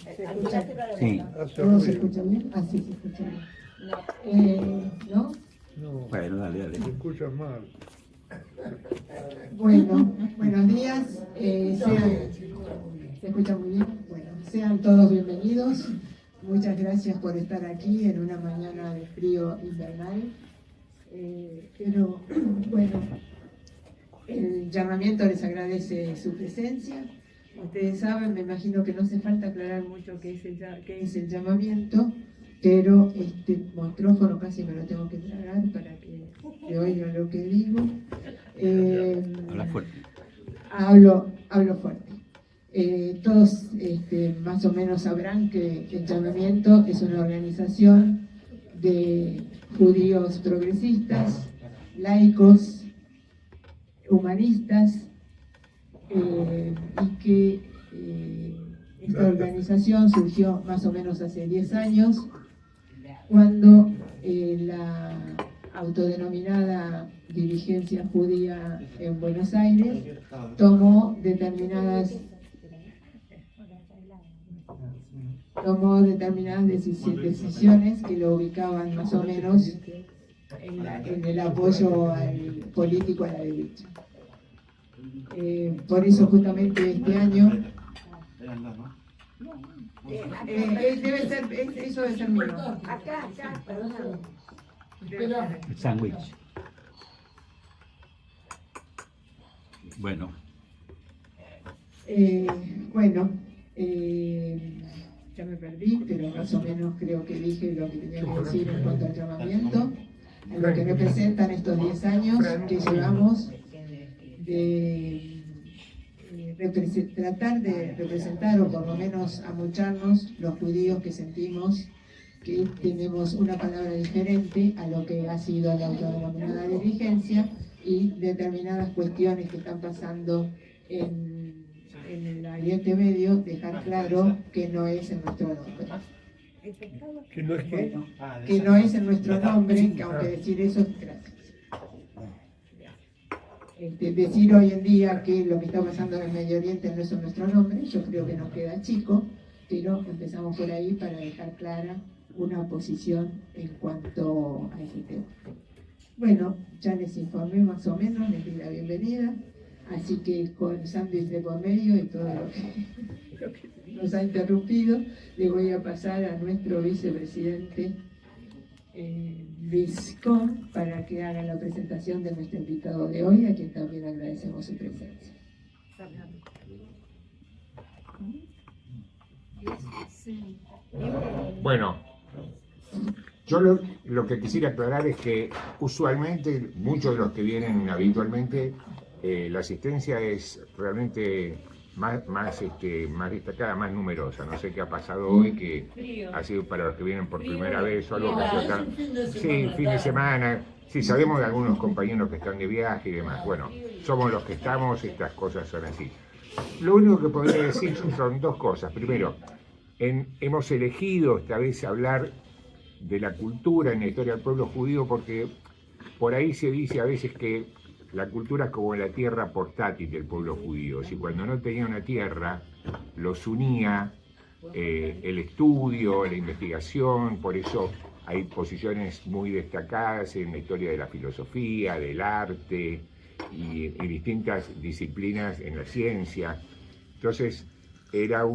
¿Se escucha? Sí. ¿Todo se escucha bien? Ah, sí, se escucha bien. ¿No? No, Bueno, dale, dale. se escucha mal. Bueno, buenos días. ¿Se escucha muy bien? Bueno, sean todos bienvenidos. Muchas gracias por estar aquí en una mañana de frío invernal. Pero, bueno, el llamamiento les agradece su presencia. Ustedes saben, me imagino que no hace falta aclarar mucho qué es el llamamiento, pero este micrófono casi me lo tengo que tragar para que se oiga lo que digo. Habla fuerte. Hablo fuerte. Todos más o menos sabrán que el llamamiento es una organización de judíos progresistas, laicos, humanistas, y que esta organización surgió más o menos hace 10 años, cuando la autodenominada dirigencia judía en Buenos Aires tomó determinadas decisiones que lo ubicaban más o menos en el apoyo político a la derecha. Por eso justamente este año eso debe ser mío. Acá, perdón. El sándwich. Bueno. Ya me perdí, pero más o menos creo que dije lo que tenía que decir en cuanto al llamamiento, a lo que representan estos 10 años que llevamos de tratar de representar, o por lo menos amucharnos, los judíos que sentimos que tenemos una palabra diferente a lo que ha sido la autodenominada dirigencia y determinadas cuestiones que están pasando en el Oriente Medio, dejar claro que no es en nuestro nombre. ¿Que no es qué? Bueno, que no es en nuestro nombre, que aunque decir eso, gracias. Decir hoy en día que lo que está pasando en el Medio Oriente no es en nuestro nombre, yo creo que nos queda chico, pero empezamos por ahí para dejar clara una posición en cuanto a ese tema. Bueno, ya les informé más o menos, les di la bienvenida, así que con sándwich de por medio y todo lo que nos ha interrumpido, le voy a pasar a nuestro vicepresidente Luis Kohn para que haga la presentación de nuestro invitado de hoy, a quien también agradecemos su presencia. Bueno, yo lo que quisiera aclarar es que usualmente muchos de los que vienen habitualmente, la asistencia es realmente más destacada, más numerosa. No sé qué ha pasado hoy, que ha sido para los que vienen por primera vez o algo que ha sido tan... Sí, fin de semana. Sí, sabemos de algunos compañeros que están de viaje y demás. Bueno, somos los que estamos, estas cosas son así. Lo único que podría decir son dos cosas. Primero, hemos elegido esta vez hablar de la cultura en la historia del pueblo judío porque por ahí se dice a veces que la cultura es como la tierra portátil del pueblo judío. Si cuando no tenía una tierra, los unía el estudio, la investigación, por eso hay posiciones muy destacadas en la historia de la filosofía, del arte y en distintas disciplinas en la ciencia. Entonces era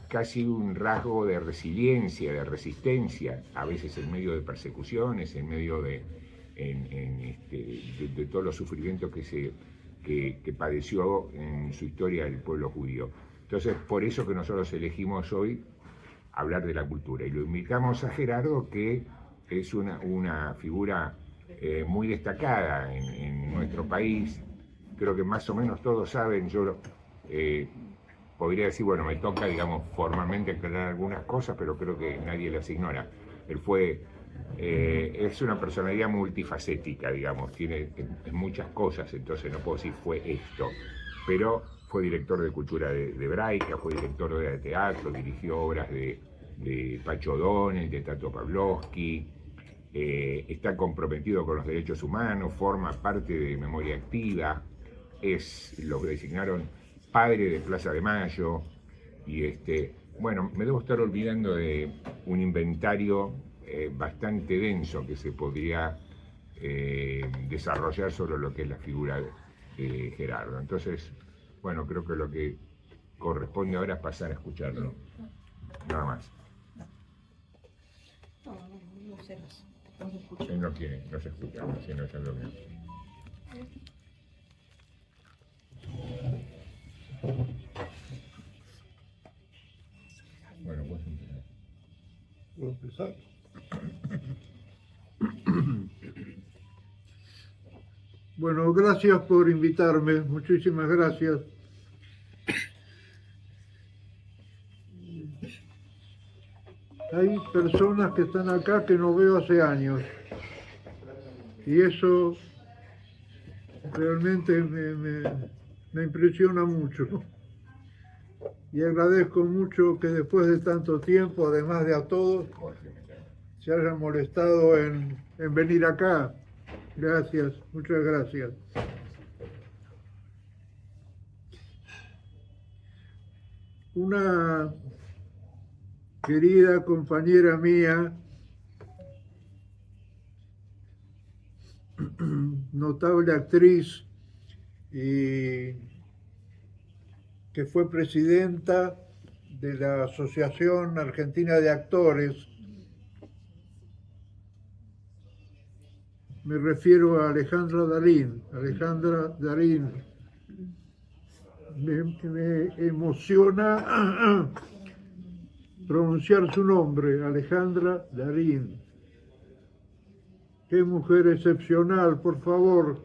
casi un rasgo de resiliencia, de resistencia, a veces en medio de persecuciones, en medio de todos los sufrimientos que padeció en su historia el pueblo judío. Entonces, por eso que nosotros elegimos hoy hablar de la cultura. Y lo invitamos a Gerardo, que es una figura muy destacada en nuestro país. Creo que más o menos todos saben, yo podría decir, bueno, me toca, digamos, formalmente aclarar algunas cosas, pero creo que nadie las ignora. Él es una personalidad multifacética, digamos, tiene muchas cosas, entonces no puedo decir fue esto, pero fue director de cultura de Hebraica, fue director de teatro, dirigió obras de Pacho O'Donnell, de Tato Pavlovsky, está comprometido con los derechos humanos, forma parte de Memoria Activa, lo designaron padre de Plaza de Mayo, y bueno, me debo estar olvidando de un inventario bastante denso que se podría desarrollar sobre lo que es la figura de Gerardo. Entonces, bueno, creo que lo que corresponde ahora es pasar a escucharlo. Nada más. No sé. Él no quiere, no se escucha, si no, ya lo veo. Bueno, pues empezar. ¿Puedo empezar? Bueno, gracias por invitarme, muchísimas gracias. Hay personas que están acá que no veo hace años y eso realmente me impresiona mucho. Y agradezco mucho que después de tanto tiempo, además de a todos, se hayan molestado en venir acá. Gracias, muchas gracias. Una querida compañera mía, notable actriz y que fue presidenta de la Asociación Argentina de Actores. Me refiero a Alejandra Darín. Alejandra Darín. Me emociona pronunciar su nombre, Alejandra Darín. Qué mujer excepcional, por favor.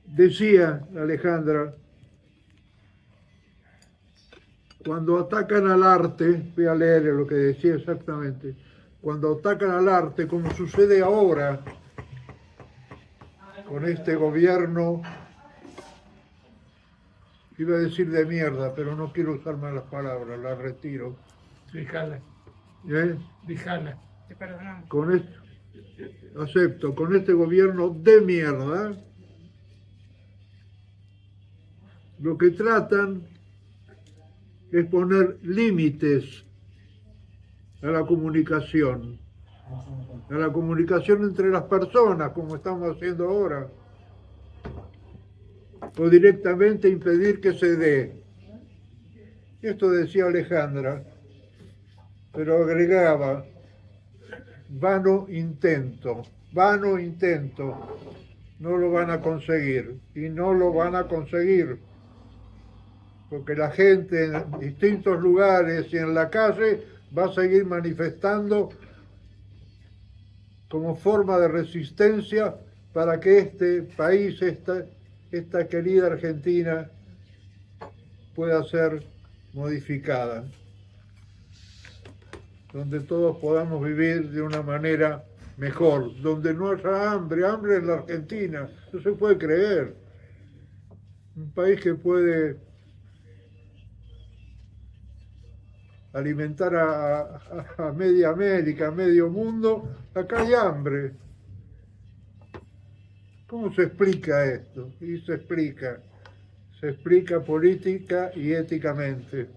Decía Alejandra, cuando atacan al arte, voy a leer lo que decía exactamente, cuando atacan al arte, como sucede ahora con este gobierno, iba a decir de mierda, pero no quiero usar malas palabras, las retiro. Déjala, ¿Eh? déjala. Te perdonamos. Con esto, acepto, con este gobierno de mierda, lo que tratan es poner límites a la comunicación entre las personas, como estamos haciendo ahora, o directamente impedir que se dé. Esto decía Alejandra, pero agregaba, vano intento, no lo van a conseguir, y no lo van a conseguir, porque la gente en distintos lugares y en la calle va a seguir manifestando como forma de resistencia para que este país, esta querida Argentina, pueda ser modificada, donde todos podamos vivir de una manera mejor, donde no haya hambre en la Argentina, no se puede creer. Un país que puede alimentar a media América, a medio mundo, acá hay hambre. ¿Cómo se explica esto? Y se explica política y éticamente.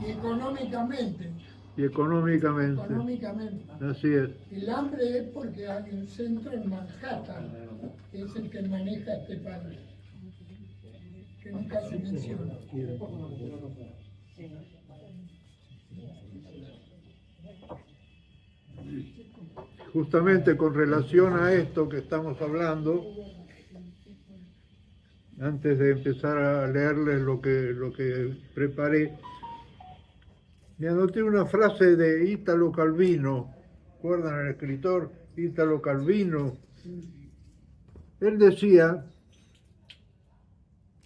Y económicamente. Y económicamente. Económicamente. Así es. El hambre es porque hay un centro en Manhattan, que es el que maneja este país, que nunca se menciona. Justamente con relación a esto que estamos hablando, antes de empezar a leerles lo que preparé, me anoté una frase de Italo Calvino. ¿Recuerdan al escritor Italo Calvino? Él decía,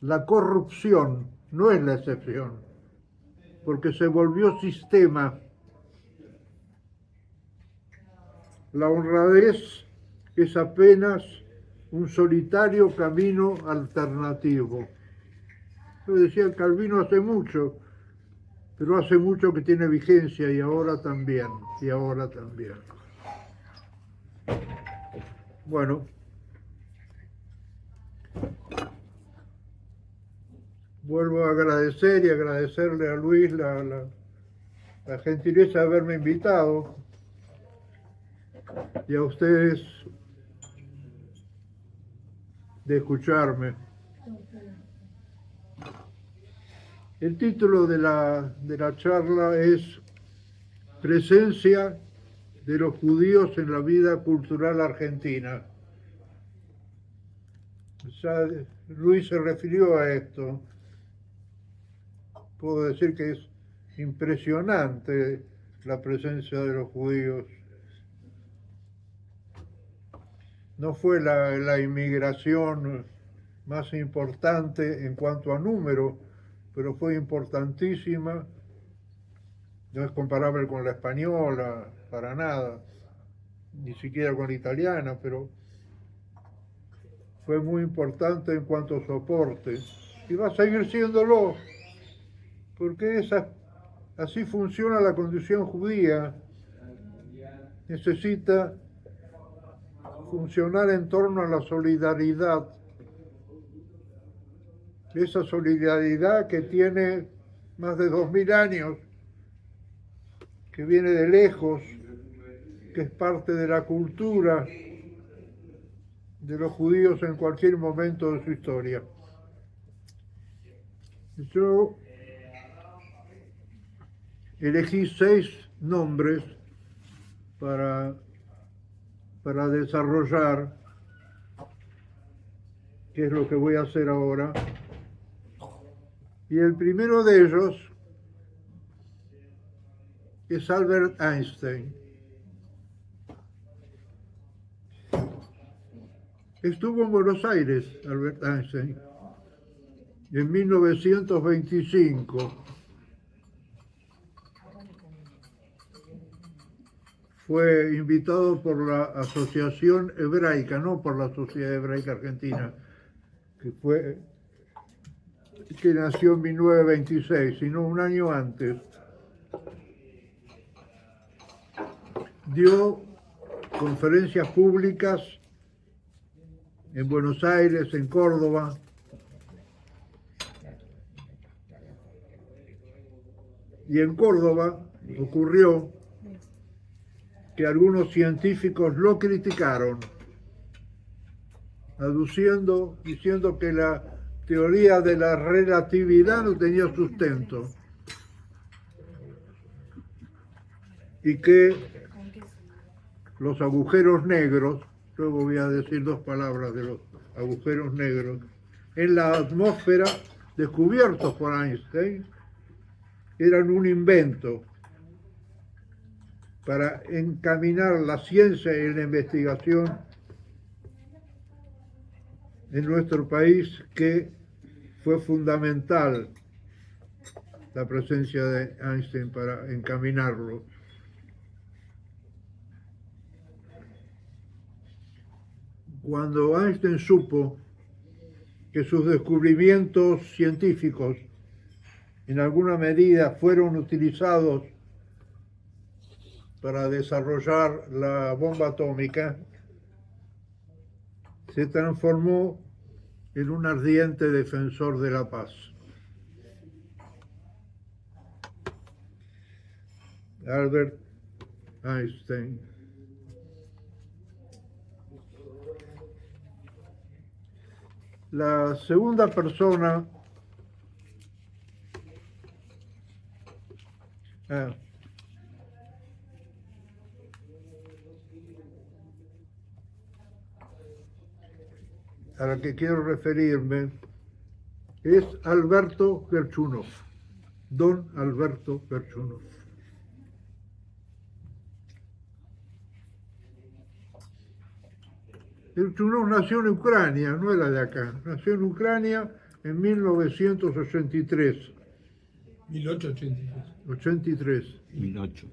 la corrupción no es la excepción, porque se volvió sistema. La honradez es apenas un solitario camino alternativo. Lo decía Calvino hace mucho, pero hace mucho que tiene vigencia y ahora también, Bueno, vuelvo a agradecer y agradecerle a Luis la gentileza de haberme invitado y a ustedes de escucharme. El título de la charla es Presencia de los judíos en la vida cultural argentina. Ya Luis se refirió a esto. Puedo decir que es impresionante la presencia de los judíos. No fue la inmigración más importante en cuanto a número, pero fue importantísima. No es comparable con la española, para nada, ni siquiera con la italiana, pero fue muy importante en cuanto a soporte. Y va a seguir siéndolo, porque así funciona la condición judía. Necesita funcionar en torno a la solidaridad. Esa solidaridad que tiene más de 2000 años, que viene de lejos, que es parte de la cultura de los judíos en cualquier momento de su historia. Yo elegí 6 nombres para desarrollar, que es lo que voy a hacer ahora. Y el primero de ellos es Albert Einstein. Estuvo en Buenos Aires, Albert Einstein, en 1925. Fue invitado por la Asociación Hebraica, no por la Sociedad Hebraica Argentina, que nació en 1926, sino un año antes. Dio conferencias públicas en Buenos Aires, en Córdoba. Y en Córdoba ocurrió que algunos científicos lo criticaron, diciendo que la teoría de la relatividad no tenía sustento y que los agujeros negros, luego voy a decir 2 palabras de los agujeros negros, en la atmósfera descubiertos por Einstein, eran un invento para encaminar la ciencia y la investigación en nuestro país, que fue fundamental la presencia de Einstein para encaminarlo. Cuando Einstein supo que sus descubrimientos científicos en alguna medida fueron utilizados para desarrollar la bomba atómica, se transformó en un ardiente defensor de la paz. Albert Einstein. La segunda persona a la que quiero referirme es Alberto Gerchunov, don Alberto Gerchunov. Gerchunov nació en Ucrania, no era de acá, nació en Ucrania en 1983. 1883. 83. 1008.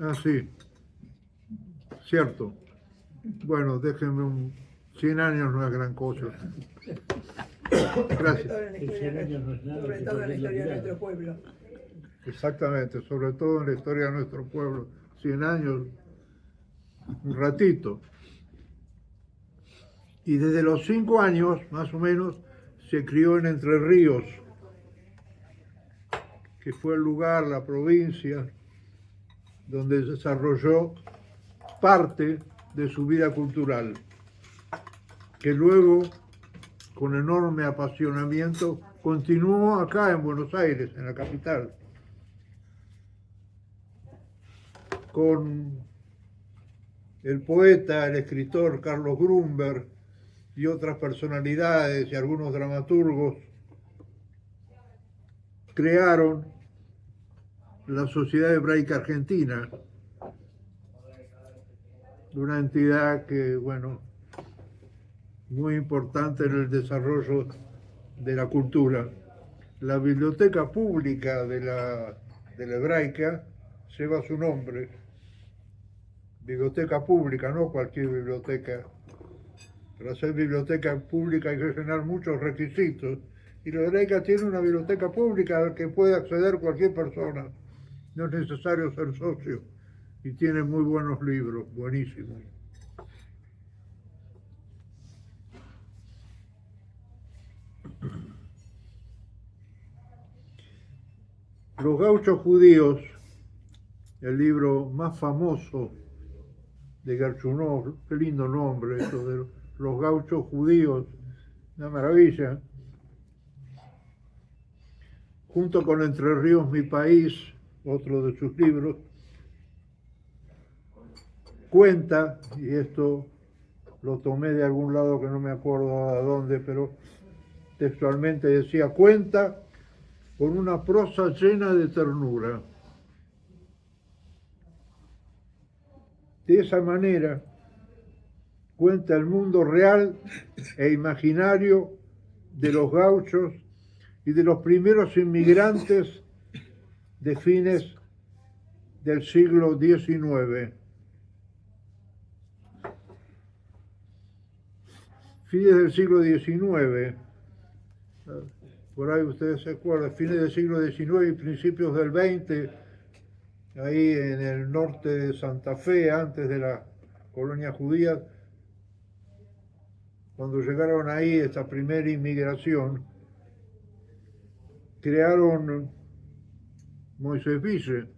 Ah, sí. Cierto. Bueno, déjenme 100 años no es gran cosa. Gracias. Sobre todo en la historia de nuestro pueblo. Exactamente, sobre todo en la historia de nuestro pueblo. 100 años, un ratito. Y desde los 5 años, más o menos, se crió en Entre Ríos, que fue el lugar, la provincia, donde desarrolló parte de su vida cultural, que luego, con enorme apasionamiento, continuó acá en Buenos Aires, en la capital, con el poeta, el escritor Carlos Grunberg y otras personalidades y algunos dramaturgos, crearon la Sociedad Hebraica Argentina, una entidad que, bueno, muy importante en el desarrollo de la cultura. La biblioteca pública de la Hebraica lleva su nombre. Biblioteca pública, no cualquier biblioteca. Para ser biblioteca pública hay que llenar muchos requisitos. Y la Hebraica tiene una biblioteca pública a la que puede acceder cualquier persona. No es necesario ser socio. Y tiene muy buenos libros, buenísimos. Los gauchos judíos, el libro más famoso de Gershunov, qué lindo nombre eso de los gauchos judíos, una maravilla. Junto con Entre Ríos, mi país, otro de sus libros, cuenta, y esto lo tomé de algún lado que no me acuerdo a dónde, pero textualmente decía, cuenta con una prosa llena de ternura. De esa manera cuenta el mundo real e imaginario de los gauchos y de los primeros inmigrantes de fines del siglo XIX. Fines del siglo XIX, por ahí ustedes se acuerdan, fines del siglo XIX y principios del XX, ahí en el norte de Santa Fe, antes de la colonia judía, cuando llegaron ahí esta primera inmigración, crearon Moisés Ville,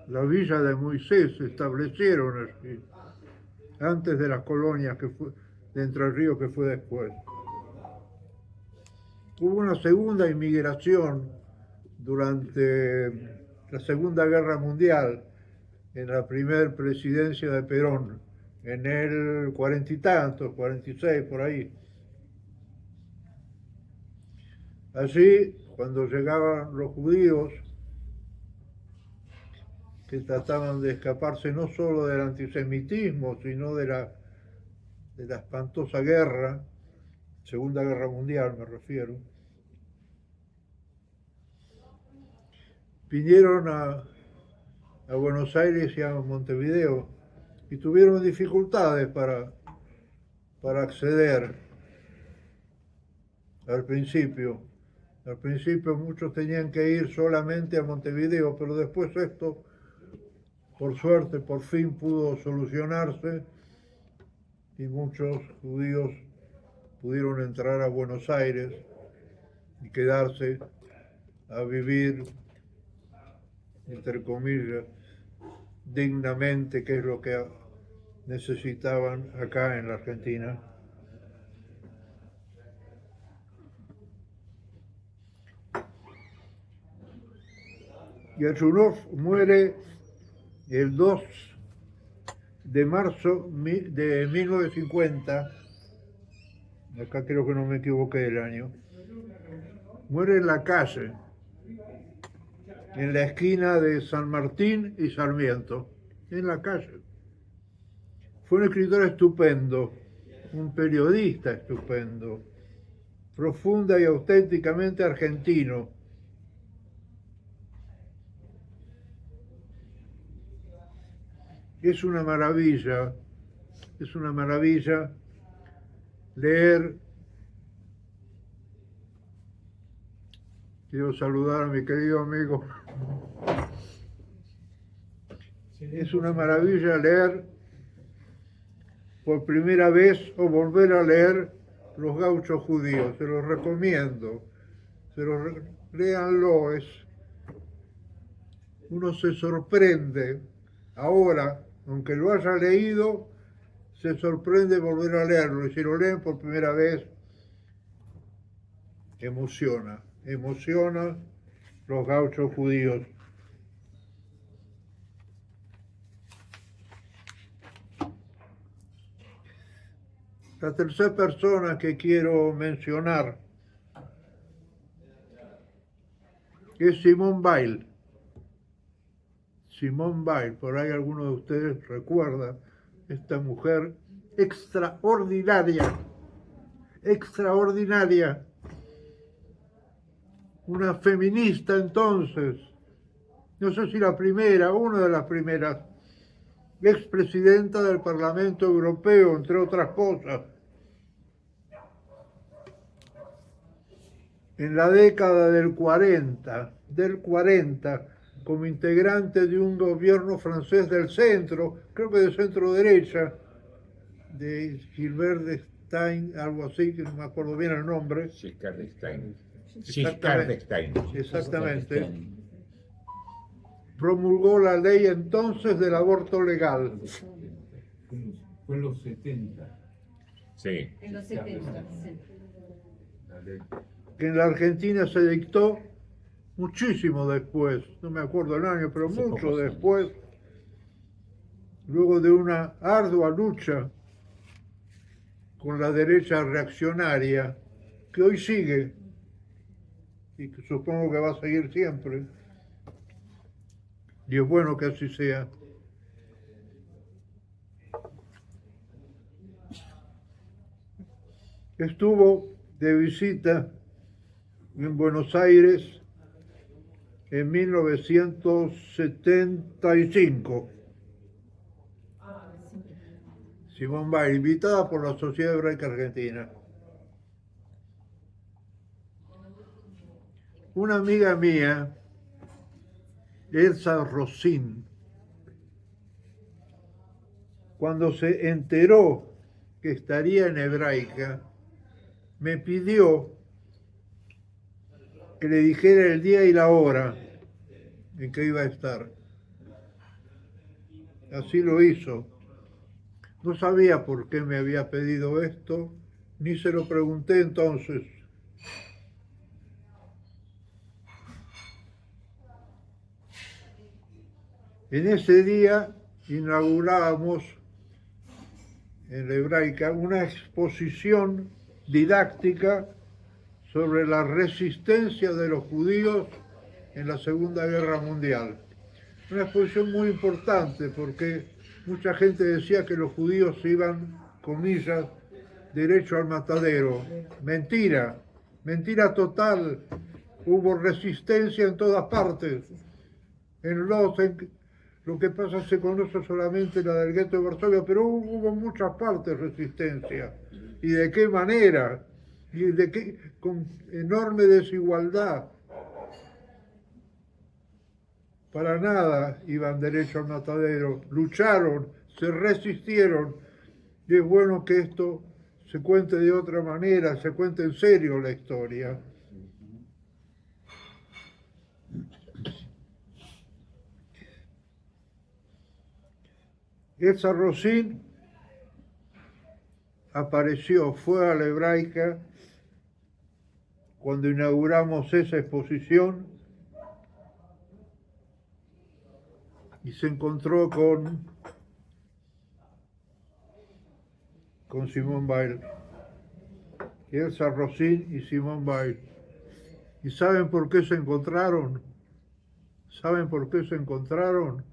la villa de Moisés, se establecieron allí, antes de las colonias que fue, de Entre Ríos que fue después. Hubo una segunda inmigración durante la Segunda Guerra Mundial, en la primera presidencia de Perón, en el 40 y tantos, 46, por ahí. Allí, cuando llegaban los judíos, que trataban de escaparse no solo del antisemitismo, sino de la espantosa guerra, Segunda Guerra Mundial me refiero, vinieron a Buenos Aires y a Montevideo y tuvieron dificultades para acceder al principio. Al principio muchos tenían que ir solamente a Montevideo, pero después esto, por suerte, por fin pudo solucionarse y muchos judíos pudieron entrar a Buenos Aires y quedarse a vivir, entre comillas, dignamente, que es lo que necesitaban acá en la Argentina. Gershunov muere el 2 de marzo de 1950, acá creo que no me equivoqué del año, muere en la calle, en la esquina de San Martín y Sarmiento, en la calle. Fue un escritor estupendo, un periodista estupendo, profunda y auténticamente argentino. Es una maravilla leer. Quiero saludar a mi querido amigo. Es una maravilla leer por primera vez o volver a leer Los gauchos judíos, se los recomiendo, léanlo, uno se sorprende ahora, aunque lo haya leído, se sorprende volver a leerlo, y si lo leen por primera vez, emociona los gauchos judíos. La tercera persona que quiero mencionar es Simone Weil. Simone Weil, por ahí alguno de ustedes recuerda esta mujer extraordinaria, una feminista entonces, no sé si la primera, una de las primeras, expresidenta del Parlamento Europeo, entre otras cosas. En la década del 40, como integrante de un gobierno francés del centro, creo que de centro derecha, de Gilbert d'Estaing, algo así, que no me acuerdo bien el nombre. Giscard d'Estaing. Exactamente. Promulgó la ley entonces del aborto legal. Fue en los 70. Sí. En los 70. Que en la Argentina se dictó muchísimo después, no me acuerdo el año, pero mucho después, luego de una ardua lucha con la derecha reaccionaria, que hoy sigue, y que supongo que va a seguir siempre, y es bueno que así sea. Estuvo de visita en Buenos Aires en 1975. Simone Weil, invitada por la Sociedad Hebraica Argentina. Una amiga mía, Elsa Rosín, cuando se enteró que estaría en Hebraica, me pidió que le dijera el día y la hora en que iba a estar. Así lo hizo. No sabía por qué me había pedido esto, ni se lo pregunté entonces. En ese día inaugurábamos en la Hebraica una exposición didáctica sobre la resistencia de los judíos en la Segunda Guerra Mundial. Una exposición muy importante porque mucha gente decía que los judíos iban, comillas, derecho al matadero. Mentira, mentira total. Hubo resistencia en todas partes. En lo que pasa se conoce solamente la del gueto de Varsovia, pero hubo en muchas partes resistencia. ¿Y de qué manera? Y con enorme desigualdad. Para nada iban derecho al matadero, lucharon, se resistieron, y es bueno que esto se cuente de otra manera, se cuente en serio la historia. Elsa Rosín apareció, fue a la Hebraica cuando inauguramos esa exposición y se encontró con Simone Weil, Elsa Rosín y Simone Weil. ¿Y saben por qué se encontraron? ¿Saben por qué se encontraron?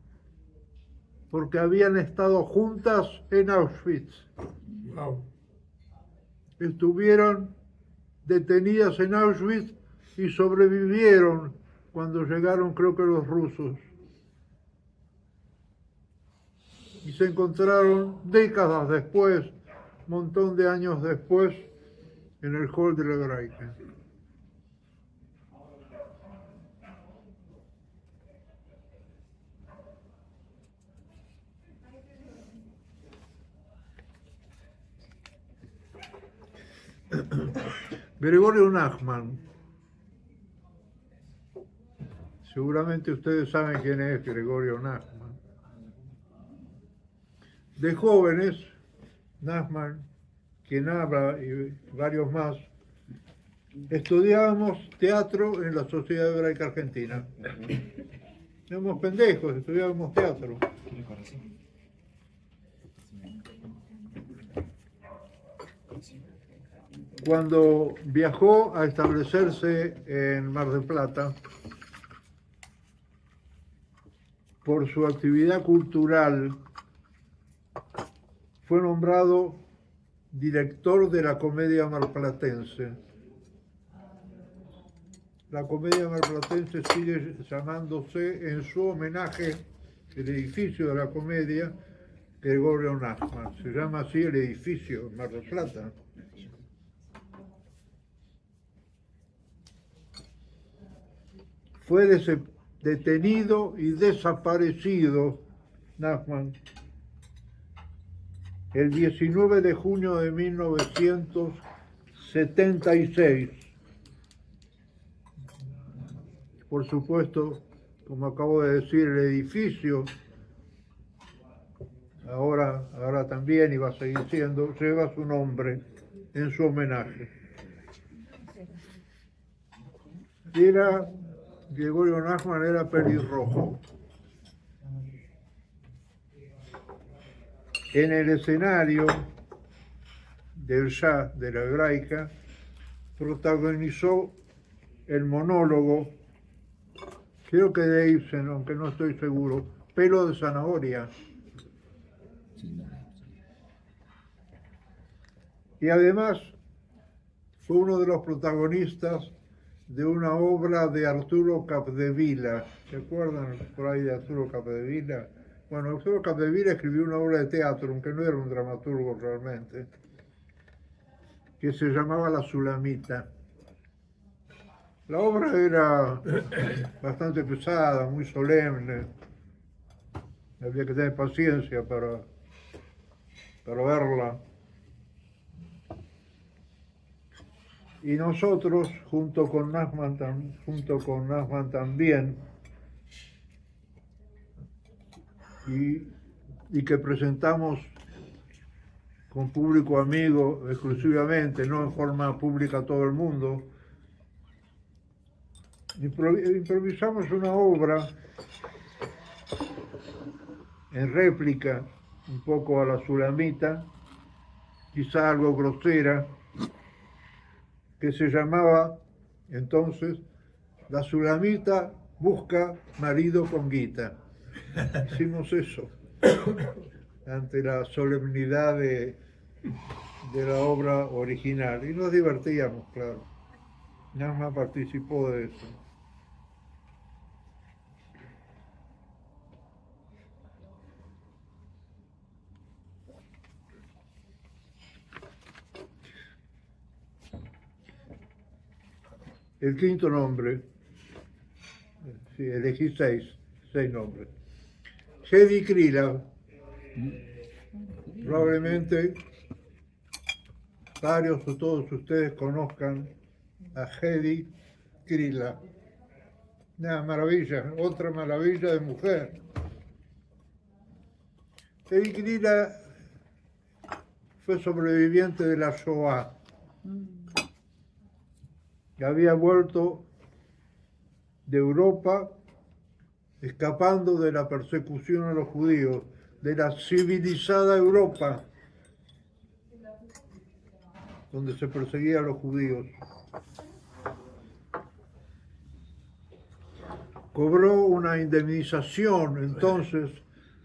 Porque habían estado juntas en Auschwitz. Wow. Estuvieron detenidas en Auschwitz y sobrevivieron cuando llegaron, creo que los rusos. Y se encontraron décadas después, un montón de años después, en el hall de la Hebraica. Gregorio Nachman. Seguramente ustedes saben quién es Gregorio Nachman. De jóvenes, Nachman, quien habla y varios más, estudiábamos teatro en la Sociedad Hebraica Argentina. Éramos pendejos, estudiábamos teatro. Cuando viajó a establecerse en Mar del Plata, por su actividad cultural, fue nombrado director de la Comedia Marplatense. La Comedia Marplatense sigue llamándose, en su homenaje, el edificio de la Comedia, Gregorio Nachman. Se llama así el edificio en Mar del Plata. Fue detenido y desaparecido Nachman el 19 de junio de 1976. Por supuesto, como acabo de decir, el edificio, ahora también, y va a seguir siendo, lleva su nombre en su homenaje. Gregorio Nachman era pelirrojo. En el escenario del jazz de la Hebraica protagonizó el monólogo, creo que de Ibsen, aunque no estoy seguro, Pelo de zanahoria. Y además fue uno de los protagonistas de una obra de Arturo Capdevila. ¿Se acuerdan por ahí de Arturo Capdevila? Bueno, Arturo Capdevila escribió una obra de teatro, aunque no era un dramaturgo realmente, que se llamaba La Sulamita. La obra era bastante pesada, muy solemne. Había que tener paciencia para verla. Y nosotros, junto con Nachman también, y que presentamos con público amigo exclusivamente, no en forma pública a todo el mundo, improvisamos una obra en réplica, un poco a la Sulamita, quizá algo grosera, que se llamaba entonces La Sulamita busca marido con guita. Hicimos eso ante la solemnidad de la obra original y nos divertíamos, claro. Nachman participó de eso. El quinto nombre, sí, elegí seis nombres. Hedy Krila, probablemente varios o todos ustedes conozcan a Hedy Krila. Una maravilla, otra maravilla de mujer. Hedy Krila fue sobreviviente de la Shoah. Había vuelto de Europa escapando de la persecución a los judíos, de la civilizada Europa, donde se perseguía a los judíos. Cobró una indemnización entonces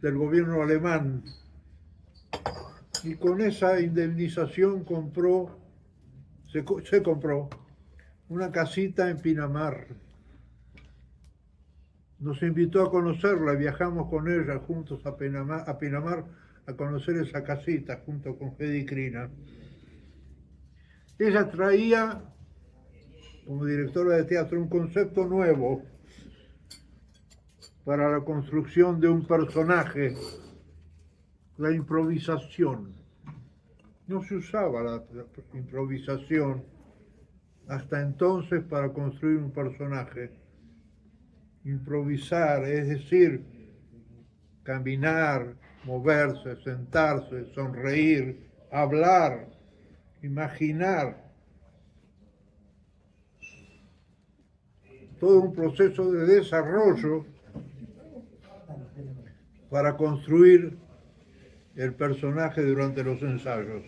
del gobierno alemán y con esa indemnización se compró una casita en Pinamar. Nos invitó a conocerla, viajamos con ella juntos a Pinamar a conocer esa casita junto con Hedy Krila. Ella traía, como directora de teatro, un concepto nuevo para la construcción de un personaje, la improvisación. No se usaba la improvisación hasta entonces para construir un personaje. Improvisar, es decir, caminar, moverse, sentarse, sonreír, hablar, imaginar. Todo un proceso de desarrollo para construir el personaje durante los ensayos.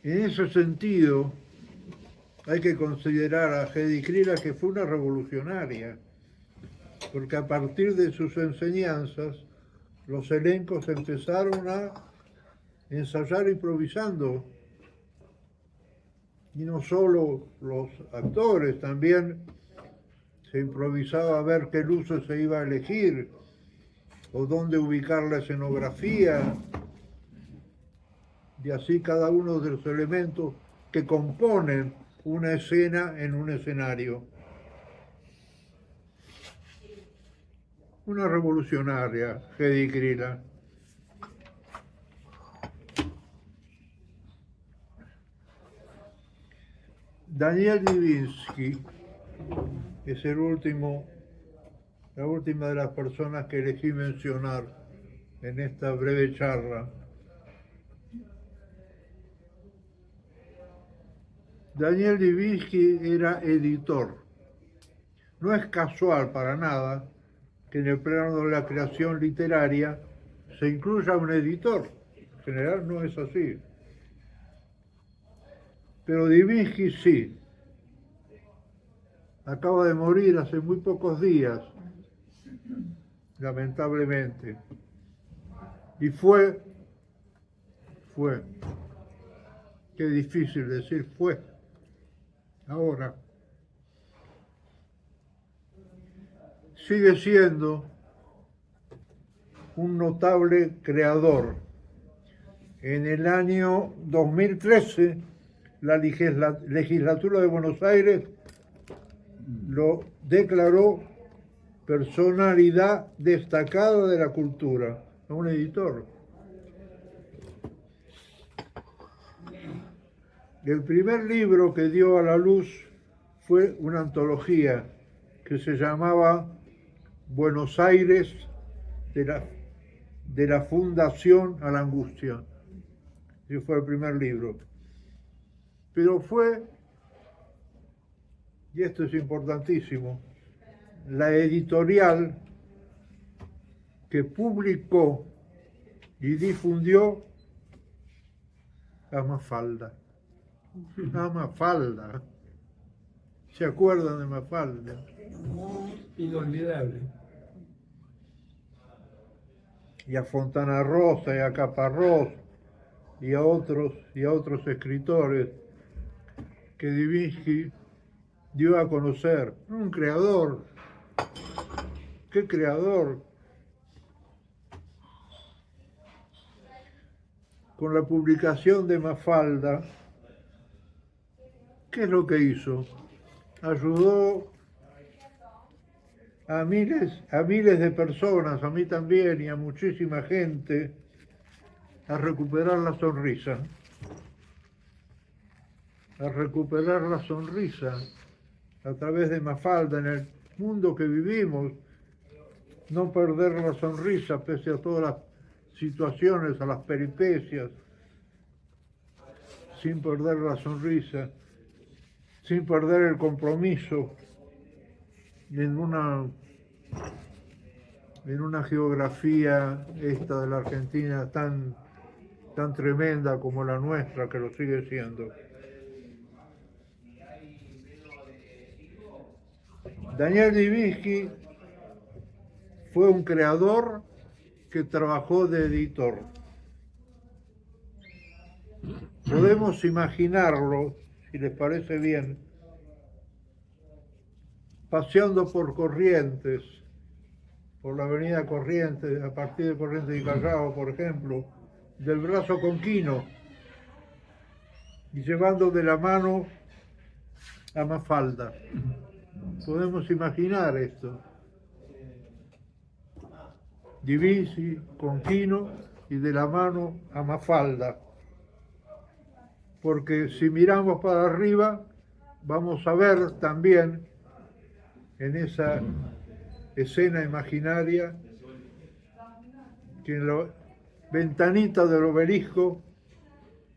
En ese sentido, hay que considerar a Hedy Krila que fue una revolucionaria, porque a partir de sus enseñanzas, los elencos empezaron a ensayar improvisando. Y no solo los actores, también se improvisaba a ver qué luces se iba a elegir, o dónde ubicar la escenografía, y así cada uno de los elementos que componen una escena en un escenario. Una revolucionaria, Hedy Krila. Daniel Divinsky es la última de las personas que elegí mencionar en esta breve charla. Daniel Divinsky era editor. No es casual para nada que en el plano de la creación literaria se incluya un editor. En general no es así. Pero Divinsky sí. Acaba de morir hace muy pocos días, lamentablemente. Y fue, qué difícil decir fue, ahora. Sigue siendo un notable creador. En el año 2013, la legislatura de Buenos Aires lo declaró personalidad destacada de la cultura, a un editor. El primer libro que dio a la luz fue una antología que se llamaba Buenos Aires de la Fundación a la Angustia. Ese fue el primer libro. Pero fue, y esto es importantísimo, la editorial que publicó y difundió a Mafalda. A Mafalda. ¿Se acuerdan de Mafalda? Inolvidable. Y a Fontana Rosa, y a Caparrós, y a otros escritores que Divinsky dio a conocer. Un creador. ¡Qué creador! Con la publicación de Mafalda, ¿qué es lo que hizo? Ayudó a miles de personas, a mí también y a muchísima gente, a recuperar la sonrisa. A recuperar la sonrisa a través de Mafalda en el mundo que vivimos. No perder la sonrisa pese a todas las situaciones, a las peripecias, sin perder la sonrisa, sin perder el compromiso en una geografía esta de la Argentina tan tremenda como la nuestra, que lo sigue siendo. Daniel Divinsky fue un creador que trabajó de editor. Podemos imaginarlo, si les parece bien, paseando por Corrientes, por la avenida Corrientes, a partir de Corrientes y Callao, por ejemplo, del brazo con Quino, y llevando de la mano a Mafalda. Podemos imaginar esto. Divinsky con Quino y de la mano a Mafalda. porque si miramos para arriba, vamos a ver también en esa escena imaginaria que en la ventanita del obelisco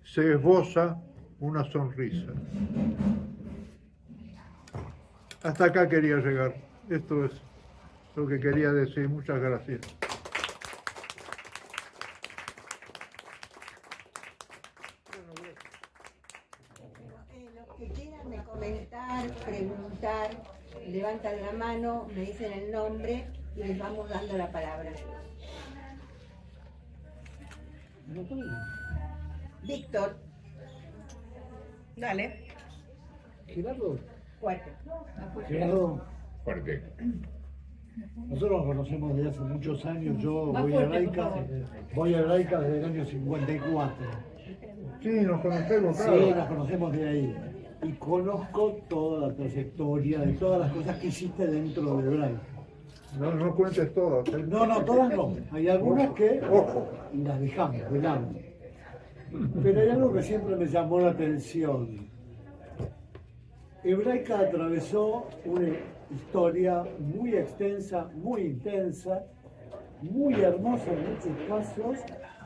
se esboza una sonrisa. Hasta acá quería llegar. Esto es lo que quería decir. Muchas gracias. Los que quieran de comentar, preguntar, levantan la mano, me dicen el nombre y les vamos dando la palabra. Víctor, Dale. Gerardo, fuerte. Gerardo, Fuerte. nosotros nos conocemos desde hace muchos años. Yo Más voy a fuerte, Hebraica, por favor. voy a Hebraica desde el año 54. Sí, nos conocemos, Sí, claro. nos conocemos de ahí. Y conozco toda la trayectoria de todas las cosas que hiciste dentro de Hebraica. No cuentes todas. ¿eh? No, todas no. Hay algunas que Ojo. las dejamos de lado. Pero hay algo que siempre me llamó la atención. Hebraica atravesó una historia muy extensa, muy intensa, muy hermosa en muchos casos,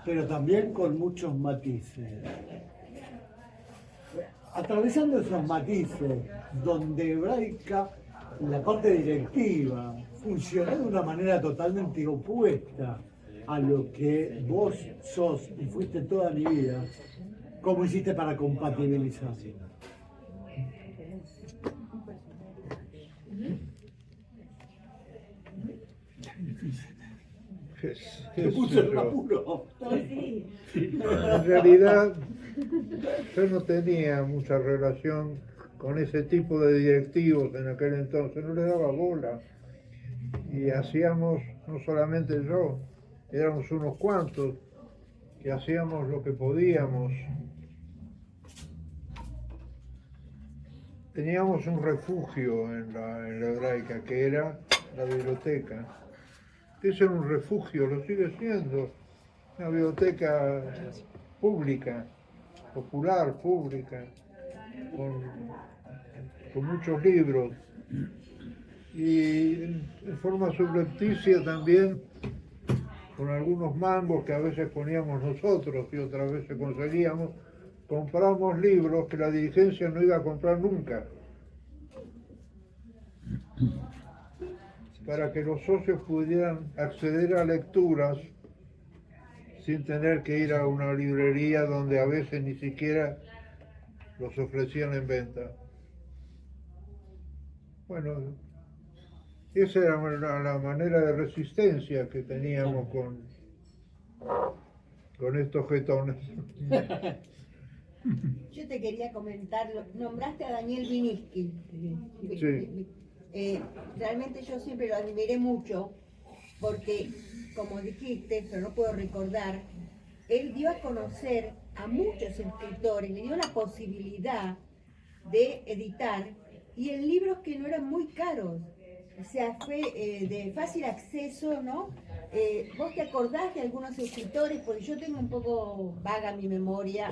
pero también con muchos matices. Atravesando esos matices, donde Hebraica, la parte directiva, funcionó de una manera totalmente opuesta a lo que vos sos y fuiste toda mi vida, ¿cómo hiciste para compatibilizar? Te puse en un apuro. En realidad, yo no tenía mucha relación con ese tipo de directivos en aquel entonces, no le daba bola. Y hacíamos, no solamente yo, éramos unos cuantos que hacíamos lo que podíamos. Teníamos un refugio en la Hebraica, que era la biblioteca. Ese era un refugio, lo sigue siendo. Una biblioteca pública, popular, pública, con muchos libros. Y en forma subrepticia también, con algunos mangos que a veces poníamos nosotros y otras veces conseguíamos, compramos libros que la dirigencia no iba a comprar nunca, para que los socios pudieran acceder a lecturas sin tener que ir a una librería donde a veces ni siquiera los ofrecían en venta. Bueno, esa era la manera de resistencia que teníamos con estos jetones. Yo te quería comentar, nombraste a Daniel Viniski. Sí. Realmente yo siempre lo admiré mucho porque, como dijiste, pero no puedo recordar, él dio a conocer a muchos escritores, le dio la posibilidad de editar y en libros que no eran muy caros. O sea, fue de fácil acceso, ¿no? ¿Vos te acordás de algunos escritores? Porque yo tengo un poco vaga mi memoria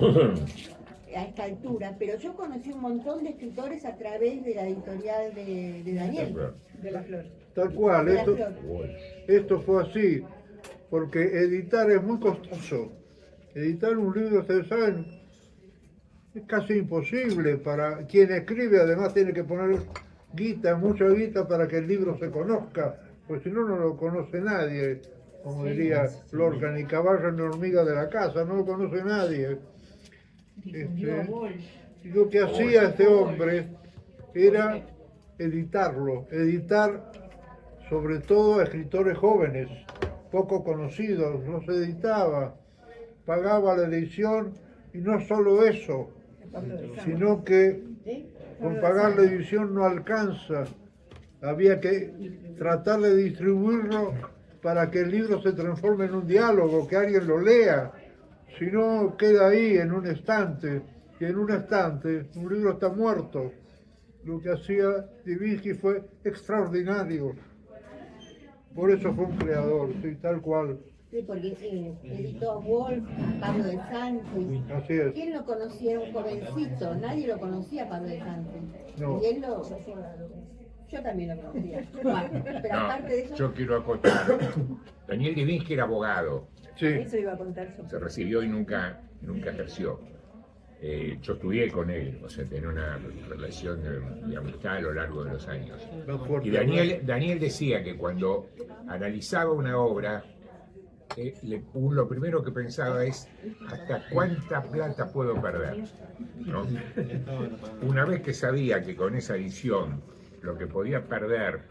a esta altura, pero yo conocí un montón de escritores a través de la editorial de Daniel. De la flor. Tal cual, De la esto, Flor. esto fue así, porque editar es muy costoso. Editar un libro, ustedes saben, es casi imposible. Para quien escribe, además tiene que poner guita, mucha guita para que el libro se conozca, pues si no, no lo conoce nadie, como diría Lorca, ni caballo ni hormiga de la casa, no lo conoce nadie. Y lo que hacía este hombre era editarlo, editar sobre todo a escritores jóvenes, poco conocidos, no se editaba, pagaba la edición y no solo eso, sino que con pagar la edición no alcanza, había que tratar de distribuirlo para que el libro se transforme en un diálogo, que alguien lo lea, si no queda ahí en un estante, y en un estante un libro está muerto. Lo que hacía Divinsky fue extraordinario, por eso fue un creador, sí, tal cual. Sí, porque editó a Wolf, a Pablo de Santis. Así es. ¿Quién lo conocía? Era un jovencito, nadie lo conocía a Pablo de Santis. No. Y él lo... Yo también lo conocía. Bueno, pero No, aparte de eso, yo quiero acotar. Daniel Divinsky era abogado, Sí. eso iba a contar yo. se recibió y nunca ejerció. Yo estudié con él, o sea, tenía una relación de amistad a lo largo de los años. Más fuerte, Y Daniel decía que cuando analizaba una obra, lo primero que pensaba es hasta cuánta plata puedo perder, ¿no? Una vez que sabía que con esa edición lo que podía perder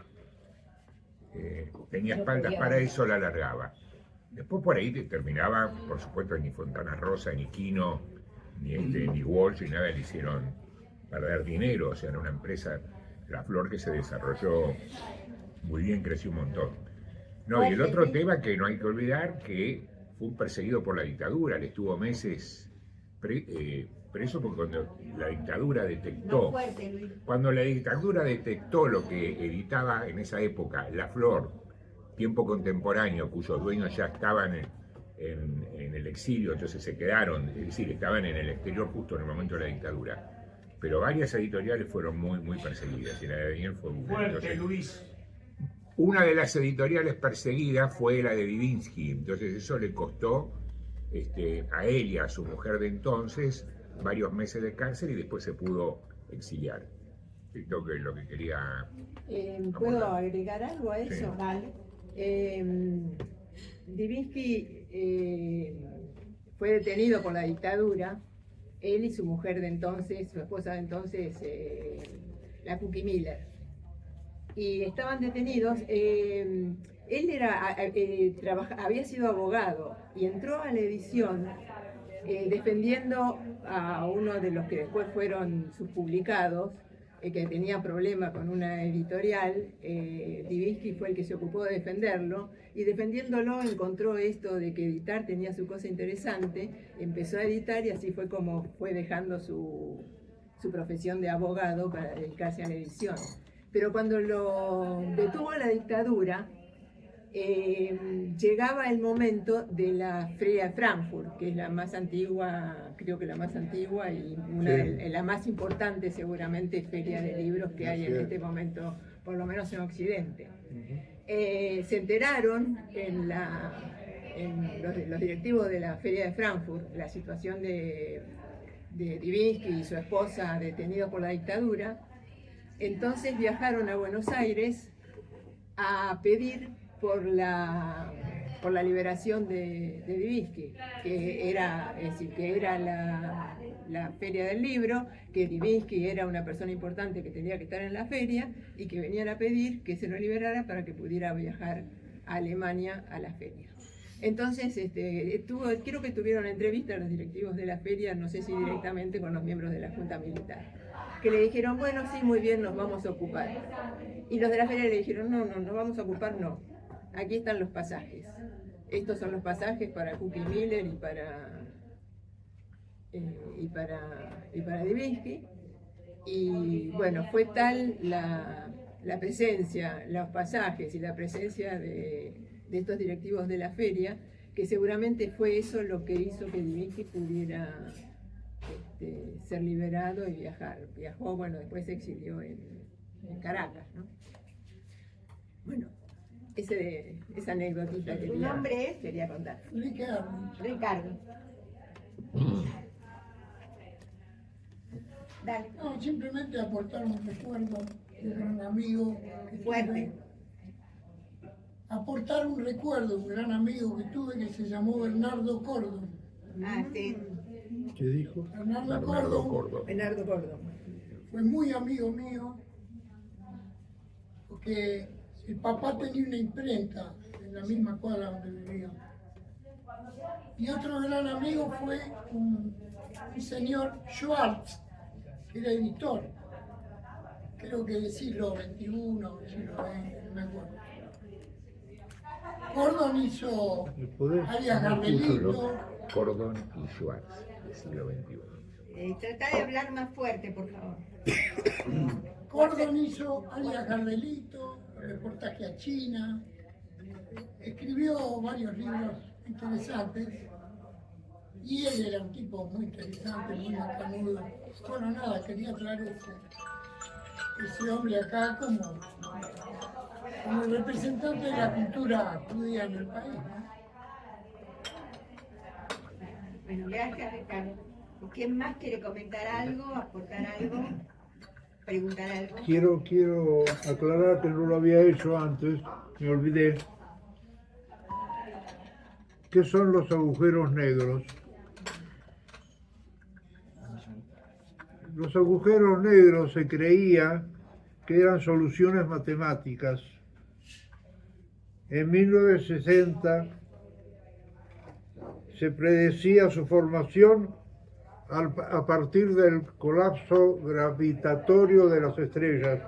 tenía espaldas para eso, la alargaba. Después por ahí terminaba, por supuesto, ni Fontana Rosa, ni Quino, ni Walsh, ni nada le hicieron perder dinero. O sea, era una empresa, La Flor, que se desarrolló muy bien, creció un montón. No, y el otro tema que no hay que olvidar, que fue un perseguido por la dictadura, le estuvo meses preso porque cuando la dictadura detectó, No fuerte, Luis. cuando la dictadura detectó lo que editaba en esa época La Flor, Tiempo Contemporáneo, cuyos dueños ya estaban en el exilio, entonces se quedaron, es decir, estaban en el exterior justo en el momento de la dictadura. Pero varias editoriales fueron muy perseguidas, y la de Daniel fue una. Fuerte, Entonces, Luis. una de las editoriales perseguidas fue la de Divinsky, entonces eso le costó a él y a su mujer de entonces varios meses de cárcel y después se pudo exiliar. Esto que es lo que quería... ¿Puedo agregar algo a eso? Sí. Vale. Divinsky fue detenido por la dictadura, él y su mujer de entonces, su esposa de entonces, la Cookie Miller. Y estaban detenidos. Él había sido abogado y entró a la edición defendiendo a uno de los que después fueron sus publicados, que tenía problema con una editorial. Divinsky fue el que se ocupó de defenderlo, y defendiéndolo encontró esto de que editar tenía su cosa interesante, empezó a editar y así fue como fue dejando su profesión de abogado para dedicarse a la edición. Pero cuando lo detuvo la dictadura, llegaba el momento de la Feria de Frankfurt, que es la más antigua, creo que la más antigua y la más importante seguramente feria de libros que hay en este momento, por lo menos en Occidente. Se enteraron los directivos de la Feria de Frankfurt la situación de Divinsky y su esposa detenidos por la dictadura. Entonces viajaron a Buenos Aires a pedir por la liberación de Divinsky, que era la feria del libro, que Divinsky era una persona importante que tenía que estar en la feria y que venían a pedir que se lo liberara para que pudiera viajar a Alemania a la feria. Entonces, creo que tuvieron entrevistas los directivos de la feria, no sé si directamente con los miembros de la Junta Militar, que le dijeron, bueno, sí, muy bien, nos vamos a ocupar. Y los de la feria le dijeron, no, nos vamos a ocupar, no. Aquí están los pasajes. Estos son los pasajes para Cookie Miller y para Divinsky. Y bueno, fue tal la presencia, los pasajes y la presencia de estos directivos de la feria, que seguramente fue eso lo que hizo que Divinsky pudiera ser liberado y viajar. Viajó, bueno, después se exilió en Caracas, ¿no? Bueno, esa anécdotita ¿Tu nombre es? quería contar. Ricardo. Dale. No, simplemente aportar un recuerdo de un gran amigo que Fuerte. tuve. Aportar un recuerdo de un gran amigo que tuve que se llamó Bernardo Cordon. Ah, sí. ¿Qué dijo? Bernardo Córdoba. Bernardo Córdoba. Fue muy amigo mío, porque el papá tenía una imprenta en la misma cuadra donde vivía. Y otro gran amigo fue un señor Schwartz, que era editor, creo que del siglo XXI, siglo XX, no me acuerdo. Cordon hizo Arias Gardelito. Cordon y Schwartz, del siglo XXI. Trata de hablar más fuerte, por favor. Cordon hizo Arias Gardelito, reportaje a China, escribió varios libros interesantes. Y él era un tipo muy interesante, muy macanudo. Bueno, nada, quería traer ese hombre acá como representante de la cultura judía en el país, ¿no? Bueno, gracias, Ricardo. ¿Quién más quiere comentar algo, aportar algo, preguntar algo? Quiero aclarar que no lo había hecho antes, me olvidé. ¿Qué son los agujeros negros? Los agujeros negros se creía que eran soluciones matemáticas. En 1960 se predecía su formación a partir del colapso gravitatorio de las estrellas.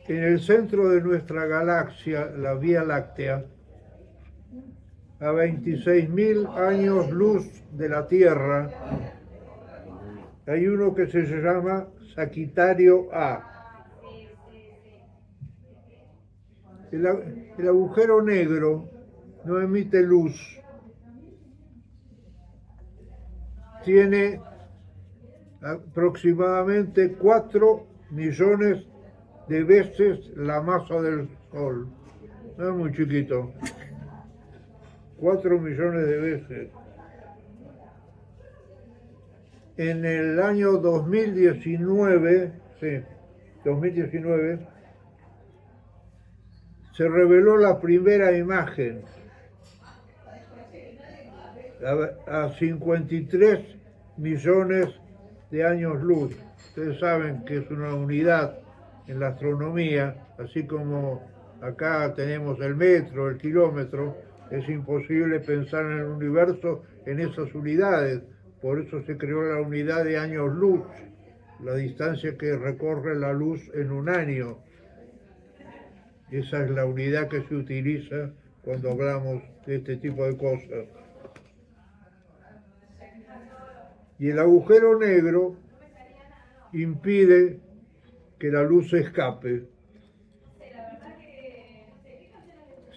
En el centro de nuestra galaxia, la Vía Láctea, a 26.000 años luz de la Tierra, hay uno que se llama Sagitario A. El agujero negro no emite luz. Tiene aproximadamente 4 millones de veces la masa del Sol. No es muy chiquito. 4 millones de veces. En el año 2019, se reveló la primera imagen a 53 millones de años luz. Ustedes saben que es una unidad en la astronomía, así como acá tenemos el metro, el kilómetro. Es imposible pensar en el universo en esas unidades, por eso se creó la unidad de años luz, la distancia que recorre la luz en un año. Esa es la unidad que se utiliza cuando hablamos de este tipo de cosas. Y el agujero negro impide que la luz escape.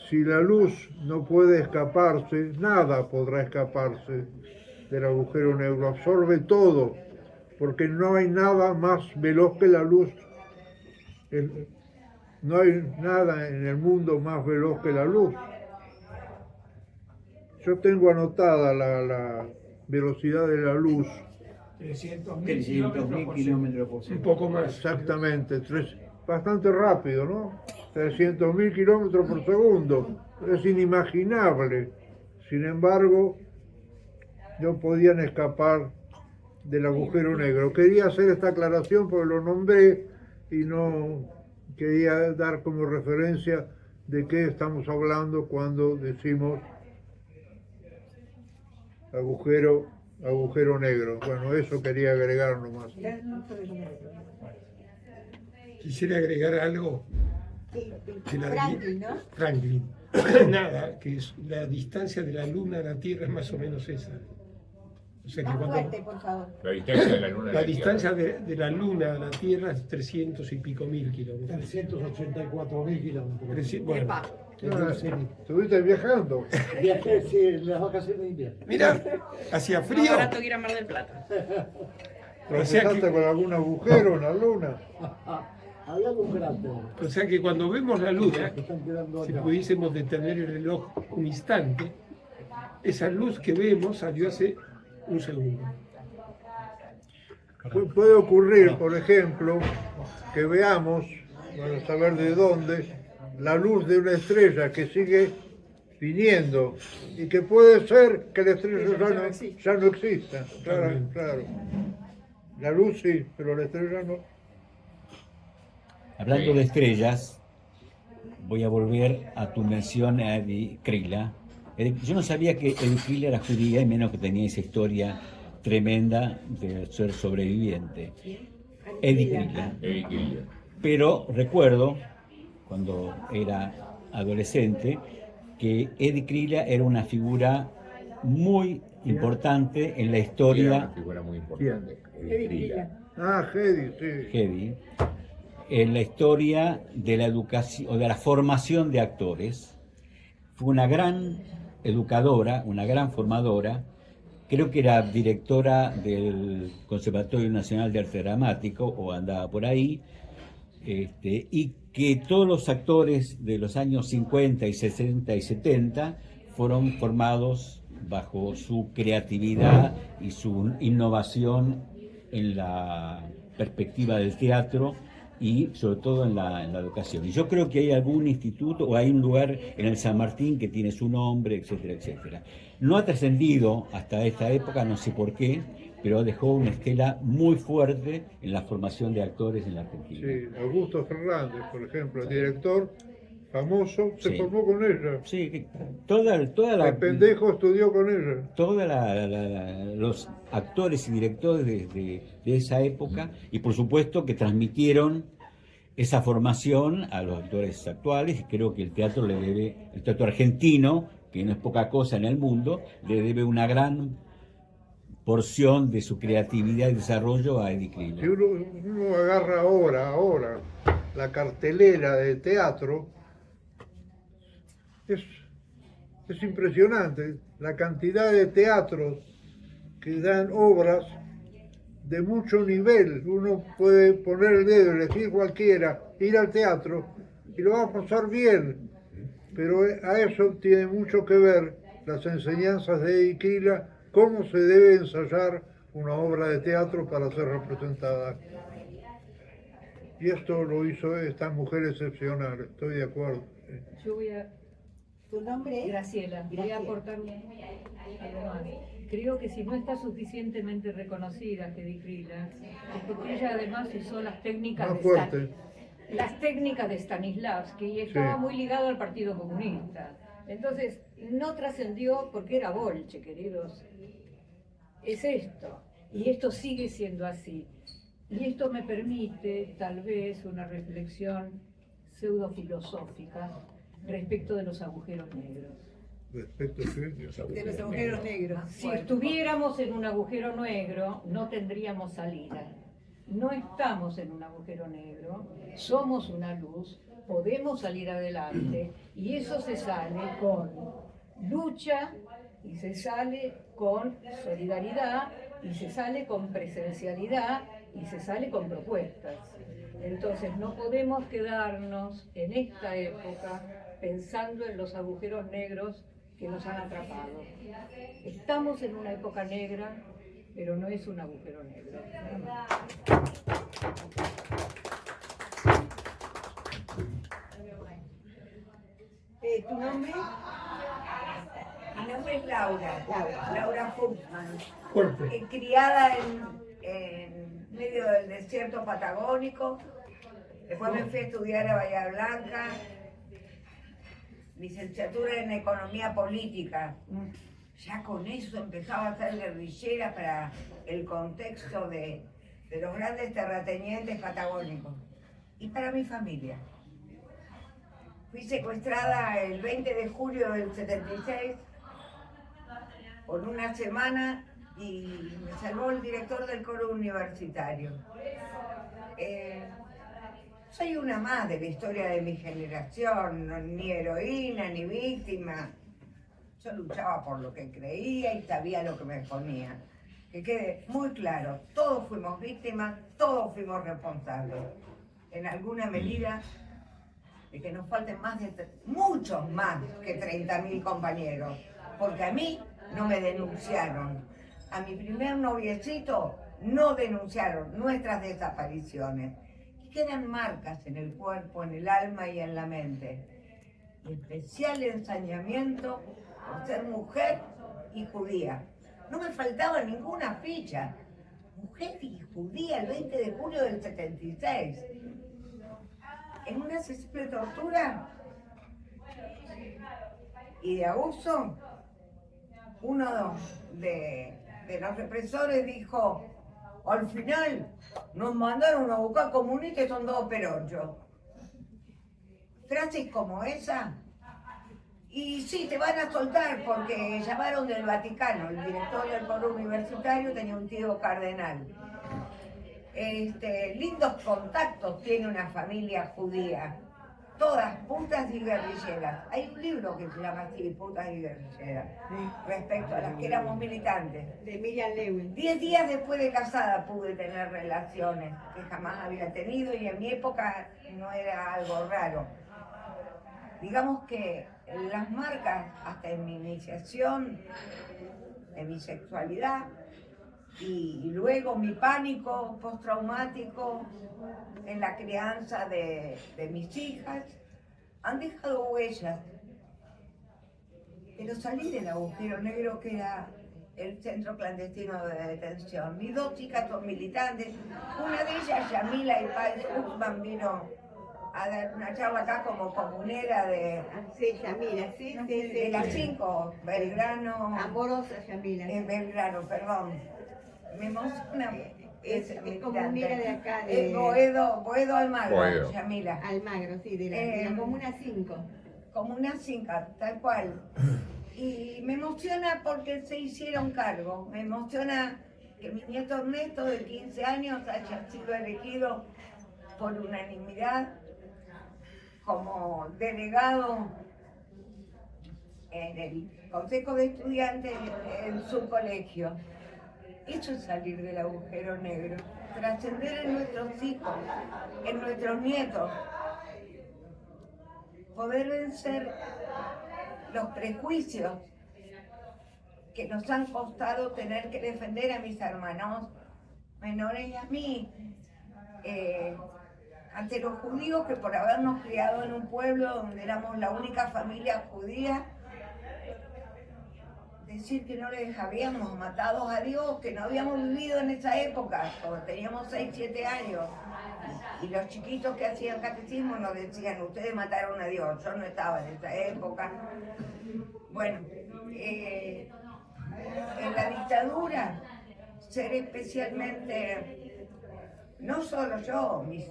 Si la luz no puede escaparse, nada podrá escaparse del agujero negro. Absorbe todo, porque no hay nada más veloz que la luz. No hay nada en el mundo más veloz que la luz. Yo tengo anotada la velocidad de la luz. 300.000 kilómetros por Un segundo. poco más. Exactamente, bastante rápido, ¿no? 300.000 kilómetros por segundo. Es inimaginable. Sin embargo, no podían escapar del agujero negro. Quería hacer esta aclaración porque lo nombré y no quería dar como referencia de qué estamos hablando cuando decimos agujero negro. Bueno, eso quería agregar nomás. Quisiera agregar algo. Franklin, ¿no? Franklin. Nada, que es la distancia de la Luna a la Tierra es más o menos esa. O sea que Más cuando fuerte, por favor. La distancia de la Luna a la la distancia Tierra. de la Luna a la Tierra es 300 y pico mil kilómetros. 384.000 kilómetros. Bueno, Epa. entonces, ¿Estuviste viajando? Viajé sí, en las vacaciones de invierno. mira, hacía Más frío. barato que ir a Mar del Plata. O sea ¿Tropezaste que- con algún agujero en la luna? Había un cráter. O sea que cuando vemos la Luna, Que están quedando si acá. pudiésemos detener el reloj un instante, esa luz que vemos salió hace un segundo. Puede ocurrir, por ejemplo, que veamos, para saber de dónde, la luz de una estrella que sigue viniendo y que puede ser que la estrella ya no exista. Claro, claro. La luz sí, pero la estrella no. Hablando de estrellas, voy a volver a tu mención a Eddie Krila. Yo no sabía que Eddie Krila era judía, y menos que tenía esa historia tremenda de ser sobreviviente. Eddie Krila. Pero recuerdo, cuando era adolescente, que Eddie Krila era una figura muy importante en la Era historia. una figura muy importante. Ah, Hedy, sí. Eddie. en la historia de la educación o de la formación de actores. Fue una gran educadora, una gran formadora. Creo que era directora del Conservatorio Nacional de Arte Dramático, o andaba por ahí, y que todos los actores de los años 50 y 60 y 70 fueron formados bajo su creatividad y su innovación en la perspectiva del teatro y sobre todo en la educación. Y yo creo que hay algún instituto o hay un lugar en el San Martín que tiene su nombre, etcétera, etcétera. No ha trascendido hasta esta época, no sé por qué, pero dejó una estela muy fuerte en la formación de actores en la Argentina. Sí, Augusto Fernández, por ejemplo, el director famoso, se Sí. formó con ella. Sí, toda la... El pendejo estudió con ella. Todos los actores y directores de esa época, y por supuesto que transmitieron esa formación a los actores actuales, y creo que el teatro argentino, que no es poca cosa en el mundo, le debe una gran porción de su creatividad y desarrollo a Eddie Krill. Si uno agarra ahora la cartelera de teatro, es impresionante la cantidad de teatros que dan obras de mucho nivel. Uno puede poner el dedo, elegir cualquiera, ir al teatro y lo va a pasar bien. Pero a eso tiene mucho que ver las enseñanzas de Eddie Krill, cómo se debe ensayar una obra de teatro para ser representada. Y esto lo hizo esta mujer excepcional, estoy de acuerdo. Yo voy a... ¿Tu nombre es? Graciela, voy a Graciela. aportar algo más. Creo que si no está suficientemente reconocida Eddie Krill, es porque ella además usó las técnicas Más fuerte. las técnicas de Stanislavski y estaba Sí. muy ligado al Partido Comunista. Entonces, no trascendió porque era bolche, queridos. Es esto. Y esto sigue siendo así. Y esto me permite, tal vez, una reflexión pseudofilosófica respecto de los agujeros negros. Respecto a De los agujeros negros. Si estuviéramos en un agujero negro, no tendríamos salida. No estamos en un agujero negro, somos una luz, podemos salir adelante y eso se sale con lucha y se sale con solidaridad y se sale con presencialidad y se sale con propuestas. Entonces no podemos quedarnos en esta época pensando en los agujeros negros que nos han atrapado. Estamos en una época negra, pero no es un agujero negro. ¿Tu nombre? Mi nombre es Laura, Laura Fuchsman. Fuerte. Criada en medio del desierto patagónico. Después me fui a estudiar a Bahía Blanca, licenciatura en Economía Política. Ya con eso empezaba a ser guerrillera para el contexto de los grandes terratenientes patagónicos. Y para mi familia. Fui secuestrada el 20 de julio del 76 por una semana y me salvó el director del coro universitario. Soy una más de la historia de mi generación, ni heroína ni víctima. Yo luchaba por lo que creía y sabía lo que me ponía. Que quede muy claro, todos fuimos víctimas, todos fuimos responsables. En alguna medida de que nos falten muchos más que 30.000 compañeros. Porque a mí no me denunciaron. A mi primer noviecito no denunciaron nuestras desapariciones. Y quedan marcas en el cuerpo, en el alma y en la mente. Y especial ensañamiento por ser mujer y judía. No me faltaba ninguna ficha. Mujer y judía el 20 de julio del 76. En una sesión de tortura y de abuso, uno de los represores dijo: al final nos mandaron a buscar comunistas y son dos perochos. Frases como esa. Y sí, te van a soltar porque llamaron del Vaticano. El director del coro universitario tenía un tío cardenal. lindos contactos tiene una familia judía. Todas putas y guerrilleras. Hay un libro que se llama así, Putas y guerrilleras, respecto a las que éramos militantes. De Miriam Lewin. 10 días después de casada pude tener relaciones que jamás había tenido y en mi época no era algo raro. Digamos que las marcas, hasta en mi iniciación, de mi sexualidad, y luego mi pánico postraumático en la crianza de mis hijas, han dejado huellas. Pero salí del agujero negro que era el centro clandestino de detención. Mis 2 chicas son militantes, una de ellas, Yamila Ipay Guzmán, vino a dar una charla acá como comunera de... Sí, Yamila, sí. De las 5, Belgrano... Amorosa Yamila. Belgrano, perdón. Me emociona. Es comunera de acá, Boedo Almagro, Boedo. Yamila. Almagro, sí, de la Comuna 5. Comuna 5, tal cual. Y me emociona porque se hicieron cargo. Me emociona que mi nieto Ernesto, de 15 años, haya sido elegido por unanimidad como delegado en el Consejo de Estudiantes en su colegio. Eso es salir del agujero negro, trascender en nuestros hijos, en nuestros nietos, poder vencer los prejuicios que nos han costado tener que defender a mis hermanos menores y a mí, ante los judíos que por habernos criado en un pueblo donde éramos la única familia judía, decir que no les habíamos matado a Dios, que no habíamos vivido en esa época, cuando teníamos 6, 7 años. Y los chiquitos que hacían catecismo nos decían, ustedes mataron a Dios, yo no estaba en esa época. Bueno, en la dictadura, ser especialmente, no solo yo, mis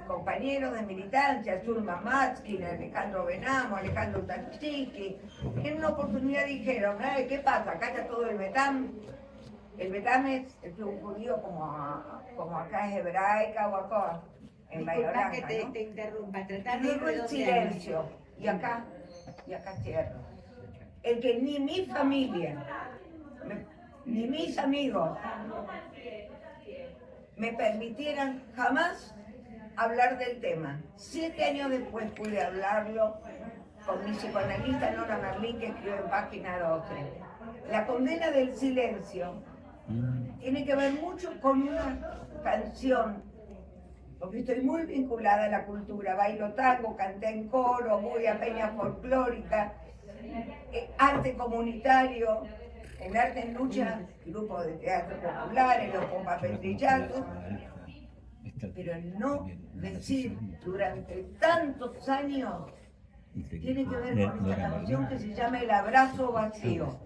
compañeros de militancia, Zulma Matskin, Alejandro Benamo, Alejandro Tarchiki, en una oportunidad dijeron, ¿qué pasa? Acá está todo el Betam. El Betam es el club judío como acá es hebraica o acá, en Bahía Blanca, que ¿no? te interrumpa, tratar Y digo el silencio, y acá cierro. El que ni mi familia, ni mis amigos me permitieran jamás hablar del tema. 7 años después pude hablarlo con mi psicoanalista Nora Merlín, que escribió en página 12. La condena del silencio tiene que ver mucho con una canción, porque estoy muy vinculada a la cultura, bailo tango, canté en coro, voy a peña folclórica, arte comunitario, en Arte en Lucha, grupo de teatro popular, en los pompapetrillatos, pero no decir durante tantos años tiene que ver con esta canción que se llama El abrazo vacío.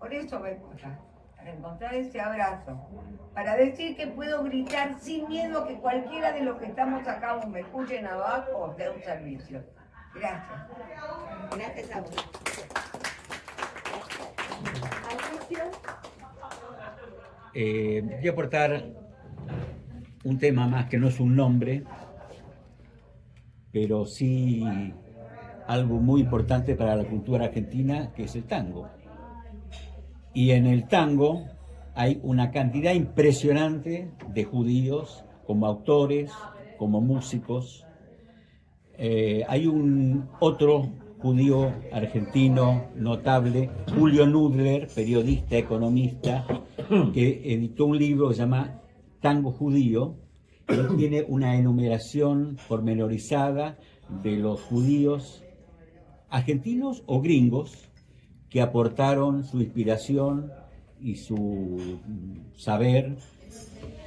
Por eso vengo acá, para encontrar ese abrazo, para decir que puedo gritar sin miedo que cualquiera de los que estamos acá o me escuchen abajo dé un servicio. Gracias. Gracias a vos. Voy a aportar un tema más que no es un nombre, pero sí algo muy importante para la cultura argentina, que es el tango. Y en el tango hay una cantidad impresionante de judíos como autores, como músicos. Hay un otro judío argentino notable, Julio Nudler, periodista, economista, que editó un libro que se llama Tango Judío, que tiene una enumeración pormenorizada de los judíos argentinos o gringos que aportaron su inspiración y su saber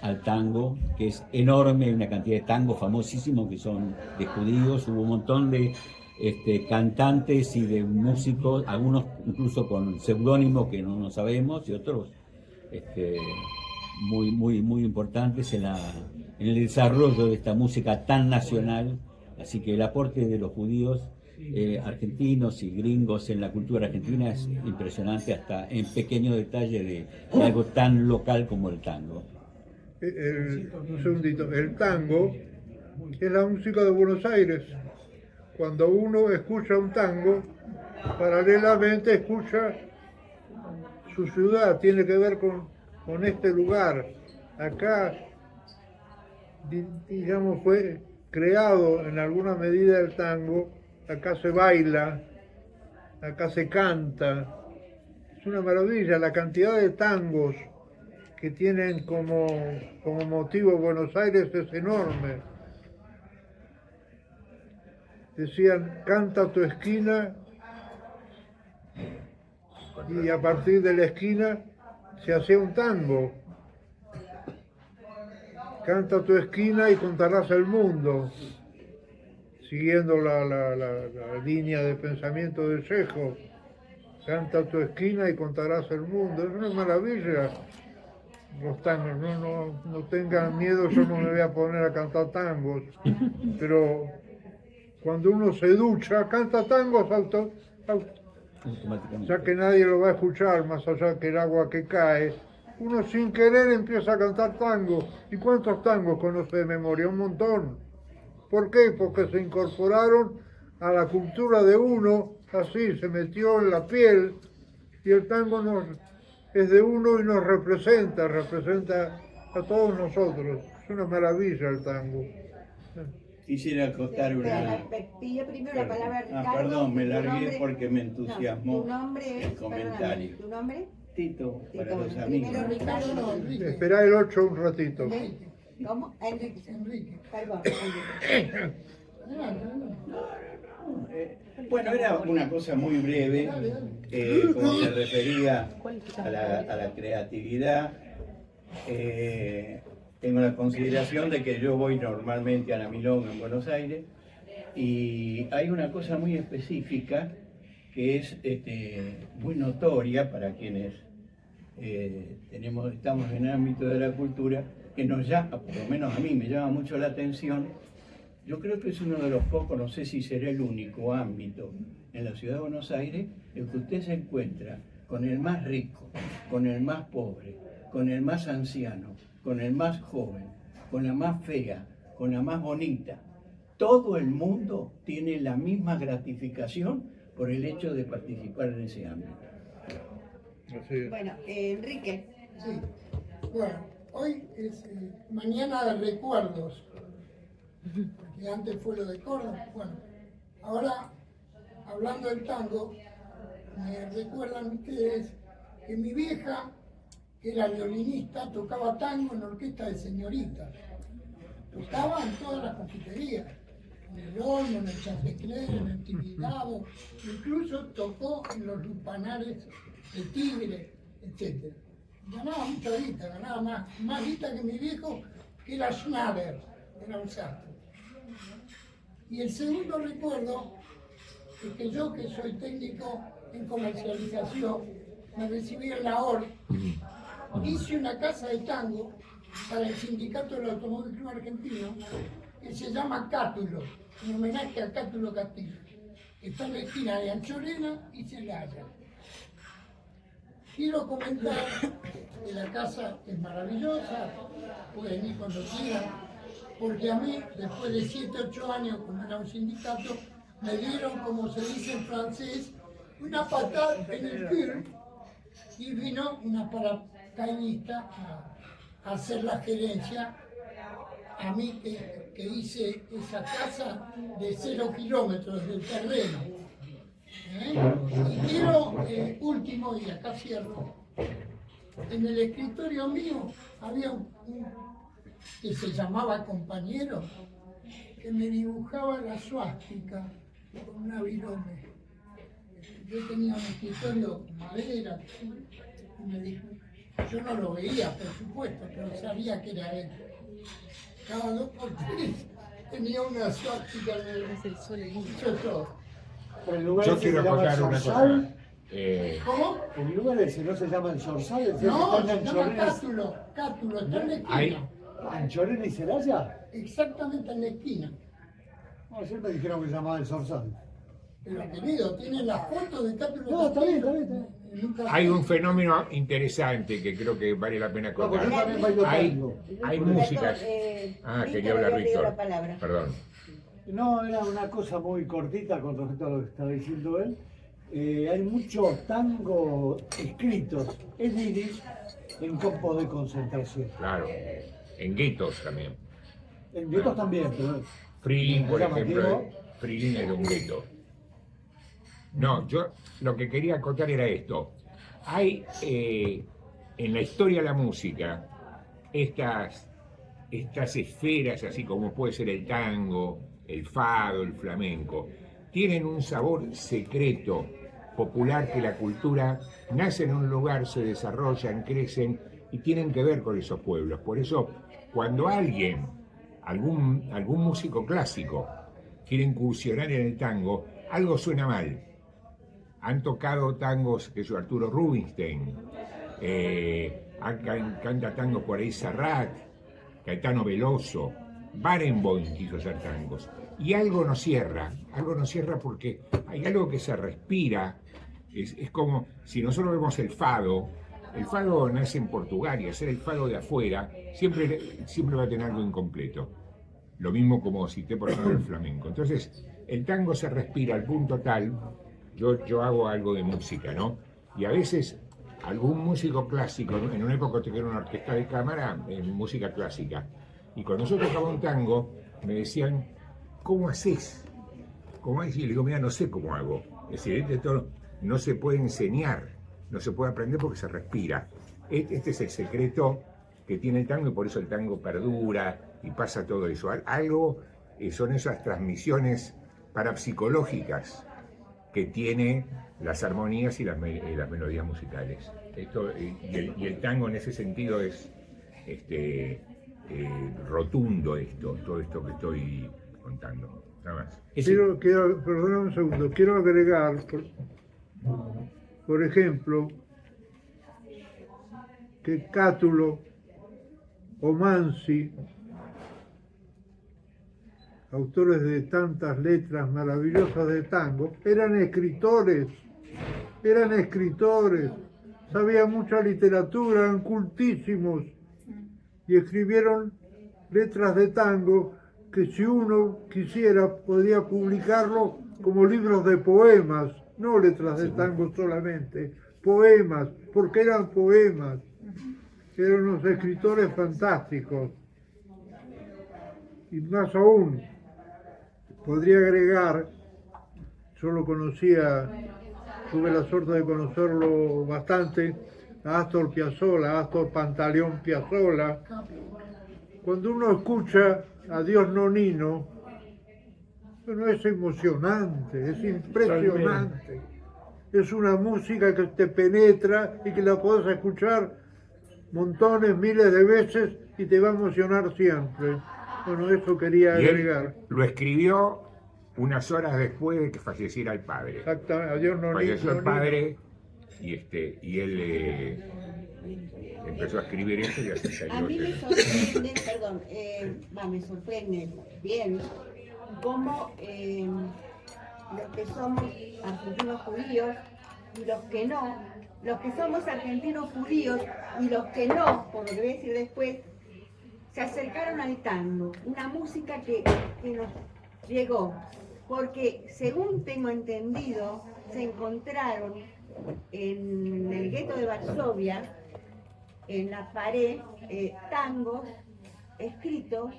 al tango, que es enorme, una cantidad de tangos famosísimos que son de judíos. Hubo un montón de cantantes y de músicos, algunos incluso con seudónimos que no sabemos, y otros muy importantes en el desarrollo de esta música tan nacional. Así que el aporte de los judíos argentinos y gringos en la cultura argentina es impresionante, hasta en pequeño detalle de algo tan local como el tango. un segundito, el tango es la música de Buenos Aires. Cuando uno escucha un tango, paralelamente escucha su ciudad, tiene que ver con este lugar. Acá, digamos, fue creado en alguna medida el tango, acá se baila, acá se canta. Es una maravilla la cantidad de tangos que tienen como motivo Buenos Aires, es enorme. Decían, canta tu esquina, y a partir de la esquina se hacía un tango. Canta tu esquina y contarás el mundo, siguiendo la línea de pensamiento de Chejo. Canta tu esquina y contarás el mundo. Es una maravilla los tangos. No tengan miedo, yo no me voy a poner a cantar tangos, pero cuando uno se ducha, canta tangos ya que nadie lo va a escuchar, más allá que el agua que cae, uno sin querer empieza a cantar tango. ¿Y cuántos tangos conoce de memoria? Un montón. ¿Por qué? Porque se incorporaron a la cultura de uno, así, se metió en la piel, y el tango es de uno y nos representa a todos nosotros. Es una maravilla el tango. Quisiera acotar una... Pido primero la palabra Ricardo. Perdón, me largué nombre... porque me entusiasmó tu nombre el comentario. ¿Tu nombre? Tito, para Tito. los amigos. Primero Ricardo. Esperá el 8 un ratito. ¿Cómo? Enrique. Perdón, Enrique. Bueno, era una cosa muy breve, como se refería a la creatividad. Tengo la consideración de que yo voy normalmente a la Milonga en Buenos Aires y hay una cosa muy específica que es muy notoria para quienes estamos en el ámbito de la cultura, que nos llama, por lo menos a mí me llama mucho la atención. Yo creo que es uno de los pocos, no sé si será el único ámbito en la ciudad de Buenos Aires en que usted se encuentra con el más rico, con el más pobre, con el más anciano, con el más joven, con la más fea, con la más bonita. Todo el mundo tiene la misma gratificación por el hecho de participar en ese ámbito. Bueno, Enrique. Sí. Bueno, hoy es mañana de recuerdos, porque antes fue lo de Córdoba. Bueno, ahora, hablando del tango, me recuerdan ustedes que mi vieja, que era violinista, tocaba tango en orquesta de señoritas. Tocaba en todas las confiterías, en el Olmo, en el Chantecler, en el Tibidabo, incluso tocó en los lupanares de Tigre, etc. Ganaba mucha guita, ganaba más guita que mi viejo, que era Schneider, era un sastre. Y el segundo recuerdo es que yo, que soy técnico en comercialización, me recibí en la OR. Hice una casa de tango para el Sindicato del Automóvil Club Argentino que se llama Cátulo, en homenaje a Cátulo Castillo, que está en la esquina de Anchorena y Celaya. Quiero comentar que la casa es maravillosa, pueden ir cuando quieran, porque a mí, después de 7, 8 años, como era un sindicato, me dieron, como se dice en francés, una patada en el cul, y vino una paracaidista a hacer la gerencia, a mí que hice esa casa de 0 kilómetros del terreno. Y quiero, último, y acá cierro, en el escritorio mío había un que se llamaba compañero, que me dibujaba la suástica con una virome. Yo tenía un escritorio con madera, y me dijo, yo no lo veía, por supuesto, pero sabía que era él. Cada 2 por 3 tenía una suástica en el todo. Yo quiero acotar una cosa. ¿Cómo? El lugar ese no se llama el Zorzal, No, se llama Cátulo, está en la esquina. ¿Anchorena y Celaya? Exactamente en la esquina. No, ayer me dijeron que se llamaba el Zorzal. Pero querido, tiene la foto de Cátulo. No, está bien. nunca... Hay un fenómeno interesante que creo que vale la pena No, porque yo contar. también bailo Hay, tango. hay músicas. Quería hablar Víctor. Palabra. Perdón. No, era una cosa muy cortita con respecto a lo que estaba diciendo él. Hay muchos tangos escritos en yiddish en campos de concentración. Claro. En guetos también. En guetos también, pero... Frilin, por Llamativo. ejemplo, Frilin es de un gueto. No, yo lo que quería contar era esto. Hay en la historia de la música estas esferas, así como puede ser el tango, el fado, el flamenco, tienen un sabor secreto, popular, que la cultura nace en un lugar, se desarrollan, crecen y tienen que ver con esos pueblos. Por eso, cuando algún músico clásico quiere incursionar en el tango, algo suena mal. Han tocado tangos, que es Arturo Rubinstein, canta tango por ahí Serrat, Caetano Veloso, Barenboim quiso hacer tangos. Y algo nos cierra porque hay algo que se respira, es como si nosotros vemos el fado nace en Portugal y hacer el fado de afuera siempre va a tener algo incompleto. Lo mismo como cité por ejemplo el flamenco. Entonces, el tango se respira al punto tal, yo hago algo de música, ¿no? Y a veces algún músico clásico, en una época tenía una orquesta de cámara en música clásica, y cuando yo tocaba un tango, me decían, ¿cómo haces? ¿Cómo haces? Y le digo, mira, no sé cómo hago. Es decir, esto no se puede enseñar, no se puede aprender porque se respira. Este es el secreto que tiene el tango y por eso el tango perdura y pasa todo eso. Algo son esas transmisiones parapsicológicas que tiene las armonías y las melodías musicales. Y el tango en ese sentido es rotundo todo esto que estoy contando. Nada más. Perdóname un segundo, quiero agregar, por ejemplo, que Cátulo o Mansi, autores de tantas letras maravillosas de tango, eran escritores, sabían mucha literatura, eran cultísimos y escribieron letras de tango que si uno quisiera podía publicarlo como libros de poemas, no letras de tango solamente, poemas, porque eran poemas, eran unos escritores fantásticos. Y más aún, podría agregar, yo lo conocía, tuve la suerte de conocerlo bastante, a Astor Piazzolla, Astor Pantaleón Piazzolla. Cuando uno escucha Adiós Nonino, bueno, es emocionante, es impresionante. Es una música que te penetra y que la podés escuchar montones, miles de veces y te va a emocionar siempre. Bueno, eso quería agregar. Lo escribió unas horas después de que falleciera el padre. Exactamente, Adiós Nonino. Falleció el padre y él empezó a escribir eso y así salió. A mí me sorprende, perdón, me sorprende bien cómo los que somos argentinos judíos y los que no, los que somos argentinos judíos y los que no, por lo que voy a decir después, se acercaron al tango, una música que nos llegó, porque según tengo entendido, se encontraron en el gueto de Varsovia, en la pared, tangos escritos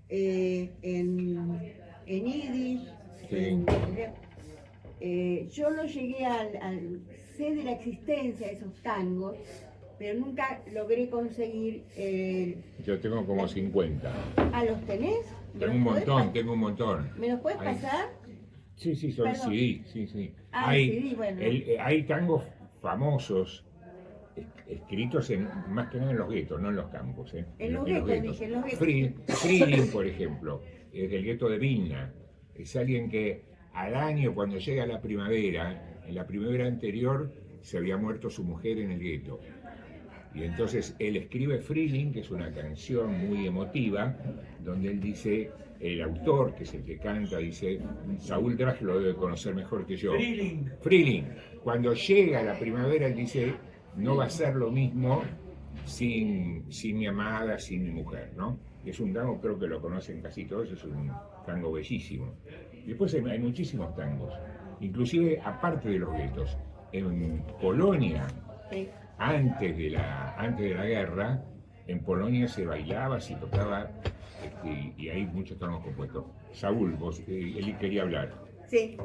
en yiddish. Sí. Yo no llegué sé de la existencia de esos tangos, pero nunca logré conseguir... Yo tengo como 50. ¿Los tenés? Tengo un montón. ¿Me los puedes pasar? Sí, son Perdón. CD, sí. CD, bueno. Hay tangos famosos escritos más que nada en los guetos, no en los campos. En los guetos, dije, en los guetos. Frilin, por ejemplo, es del gueto de Vilna. Es alguien que al año, cuando llega la primavera, en la primavera anterior, se había muerto su mujer en el gueto. Y entonces él escribe Freeling, que es una canción muy emotiva, donde él dice, el autor, que es el que canta, dice, Saúl Drage lo debe conocer mejor que yo. Freeling. Cuando llega la primavera, él dice, no va a ser lo mismo sin mi amada, sin mi mujer, ¿no? Es un tango, creo que lo conocen casi todos, es un tango bellísimo. Después hay muchísimos tangos, inclusive aparte de los guetos. En Polonia, antes de la guerra, en Polonia se bailaba, se tocaba, y hay muchos tangos compuestos. Saúl, él quería hablar. Sí.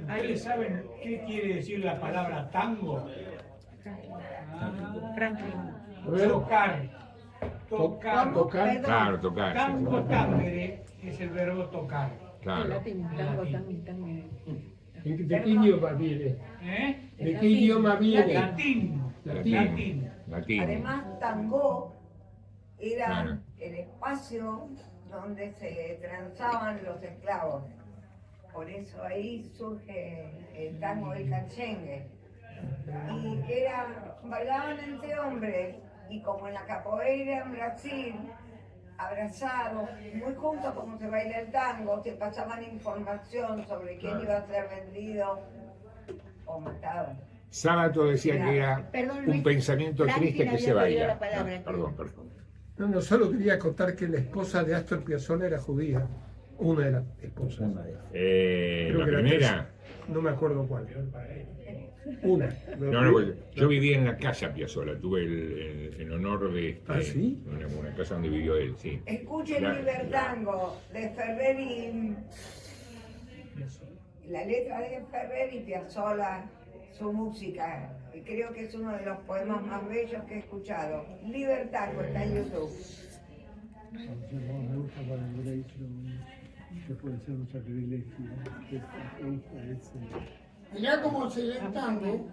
¿Ustedes saben qué quiere decir la palabra tango? Tocar. Tocar. Claro, tocar. Tango tangere es el verbo tocar. Claro. ¿De qué idioma viene? ¿De qué idioma viene? Latín. Además, tango era Claro. el espacio donde se transaban los esclavos. Por eso ahí surge el tango del cachengue. Y bailaban entre hombres, y como en la capoeira en Brasil, abrazados, muy juntos como se baila el tango, se pasaban información sobre quién iba a ser vendido o matado. Sábato decía que era Perdón, un Luis. pensamiento Franklin triste que se había pedido baila. la palabra. Perdón. No, solo quería contar que la esposa de Astor Piazzolla era judía. Una de las esposas. Creo La que era primera. no me acuerdo cuál. Una. No, porque yo vivía en la casa Piazzolla, tuve el honor de ¿Ah, sí? una casa donde vivió él, sí. Escuchen La- Libertango de Ferrer y la letra de Ferrer y Piazzolla, su música. Y creo que es uno de los poemas más bellos que he escuchado. Libertango está en YouTube. Me gusta para el Grace, que puede ser un sacrilegio. Me gusta ese. Mirá cómo se lee el tango.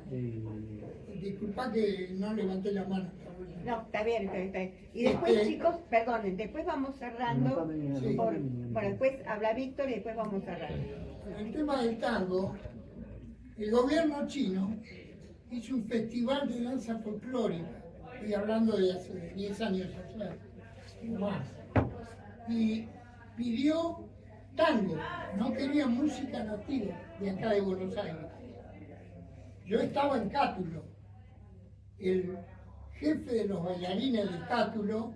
Disculpa que no levanté la mano. No, está bien. Y después, chicos, perdonen, después vamos cerrando. Sí. Bueno, después habla Víctor y después vamos cerrando. En el tema del tango, el gobierno chino hizo un festival de danza folclórica. Estoy hablando de hace 10 años atrás, o más. Y pidió tango, no quería música nativa de acá de Buenos Aires. Yo estaba en Cátulo. El jefe de los bailarines de Cátulo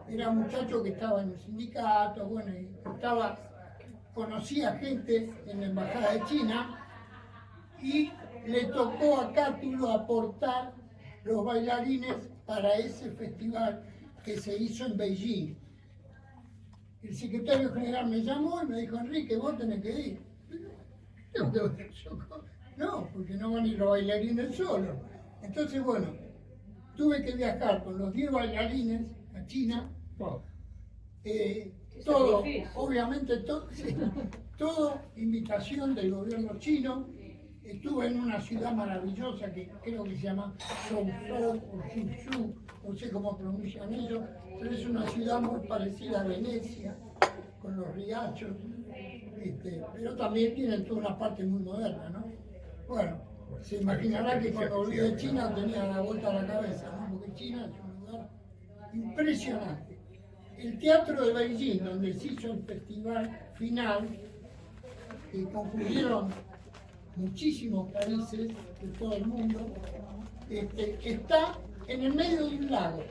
era un muchacho que estaba en el sindicato, bueno, y conocía gente en la embajada de China y le tocó a Cátulo aportar los bailarines para ese festival que se hizo en Beijing. El secretario general me llamó y me dijo, Enrique, vos tenés que ir. No, porque no van a ir los bailarines solos. Entonces, bueno, tuve que viajar con los 10 bailarines a China. Todo, obviamente, todo invitación del gobierno chino. Estuve en una ciudad maravillosa que creo que se llama Zhou o Zhuzhou, no sé cómo pronuncian ellos, pero es una ciudad muy parecida a Venecia, con los riachos, pero también tienen toda una parte muy moderna, ¿no? Bueno, se imaginará que cuando volví de China tenía la vuelta a la cabeza, ¿no? Porque China es un lugar impresionante. El teatro de Beijing, donde se hizo el festival final, que concluyeron muchísimos países de todo el mundo, está en el medio de un lago.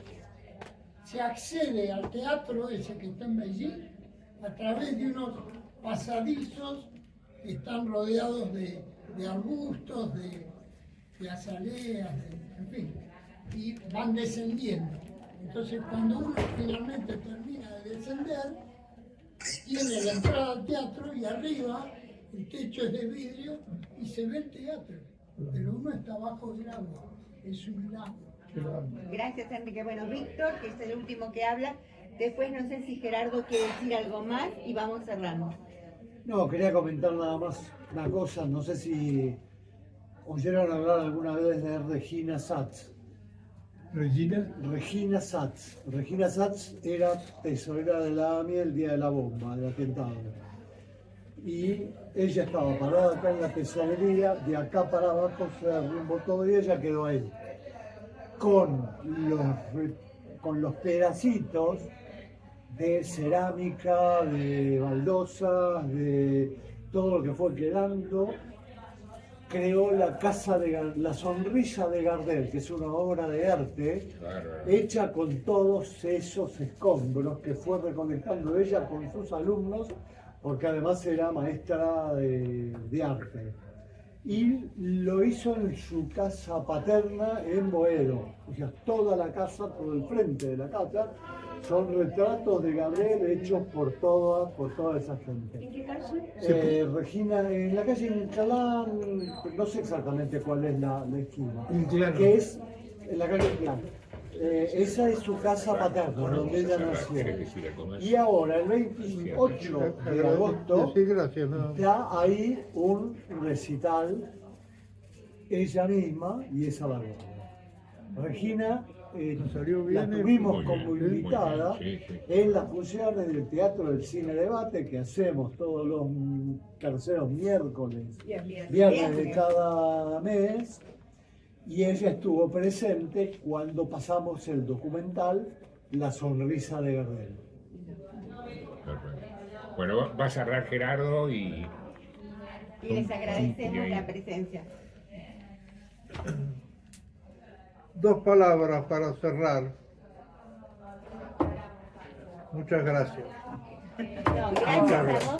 Se accede al teatro ese que está en Beijing a través de unos pasadizos que están rodeados de arbustos, de azaleas, en fin, y van descendiendo. Entonces, cuando uno finalmente termina de descender, tiene la entrada al teatro y arriba el techo es de vidrio y se ve el teatro, pero uno está abajo del agua, es un lago. Gracias, Enrique. Bueno, Víctor, que es el último que habla. Después no sé si Gerardo quiere decir algo más y vamos cerrando. No, quería comentar nada más una cosa, no sé si oyeron hablar alguna vez de Regina Satz. Regina Satz. Regina Satz era tesorera de la AMI el día de la bomba, del atentado. Y ella estaba parada acá en la tesorería, de acá para abajo se derrumbó todo y ella quedó ahí. con los pedacitos de cerámica, de baldosas, de todo lo que fue quedando, creó la sonrisa de Gardel, que es una obra de arte hecha con todos esos escombros que fue recolectando ella con sus alumnos, porque además era maestra de arte. Y lo hizo en su casa paterna en Boedo. O sea, toda la casa, todo el frente de la casa, son retratos de Gardel hechos por toda esa gente. ¿En qué calle? Regina, en la calle Inclán, no sé exactamente cuál es la esquina, Inclán. que es en la calle Inclán. Esa es su casa paterna, donde ella nació. Y ahora, el 28 de agosto, está ahí un recital, ella misma y esa banda. Regina, la tuvimos como invitada en las funciones del Teatro del Cine Debate que hacemos todos los terceros miércoles, viernes de cada mes. Y ella estuvo presente cuando pasamos el documental La sonrisa de Gardel. Bueno, va a cerrar Gerardo y les agradecemos la presencia. Dos palabras para cerrar. Muchas gracias. No, gracias a vos.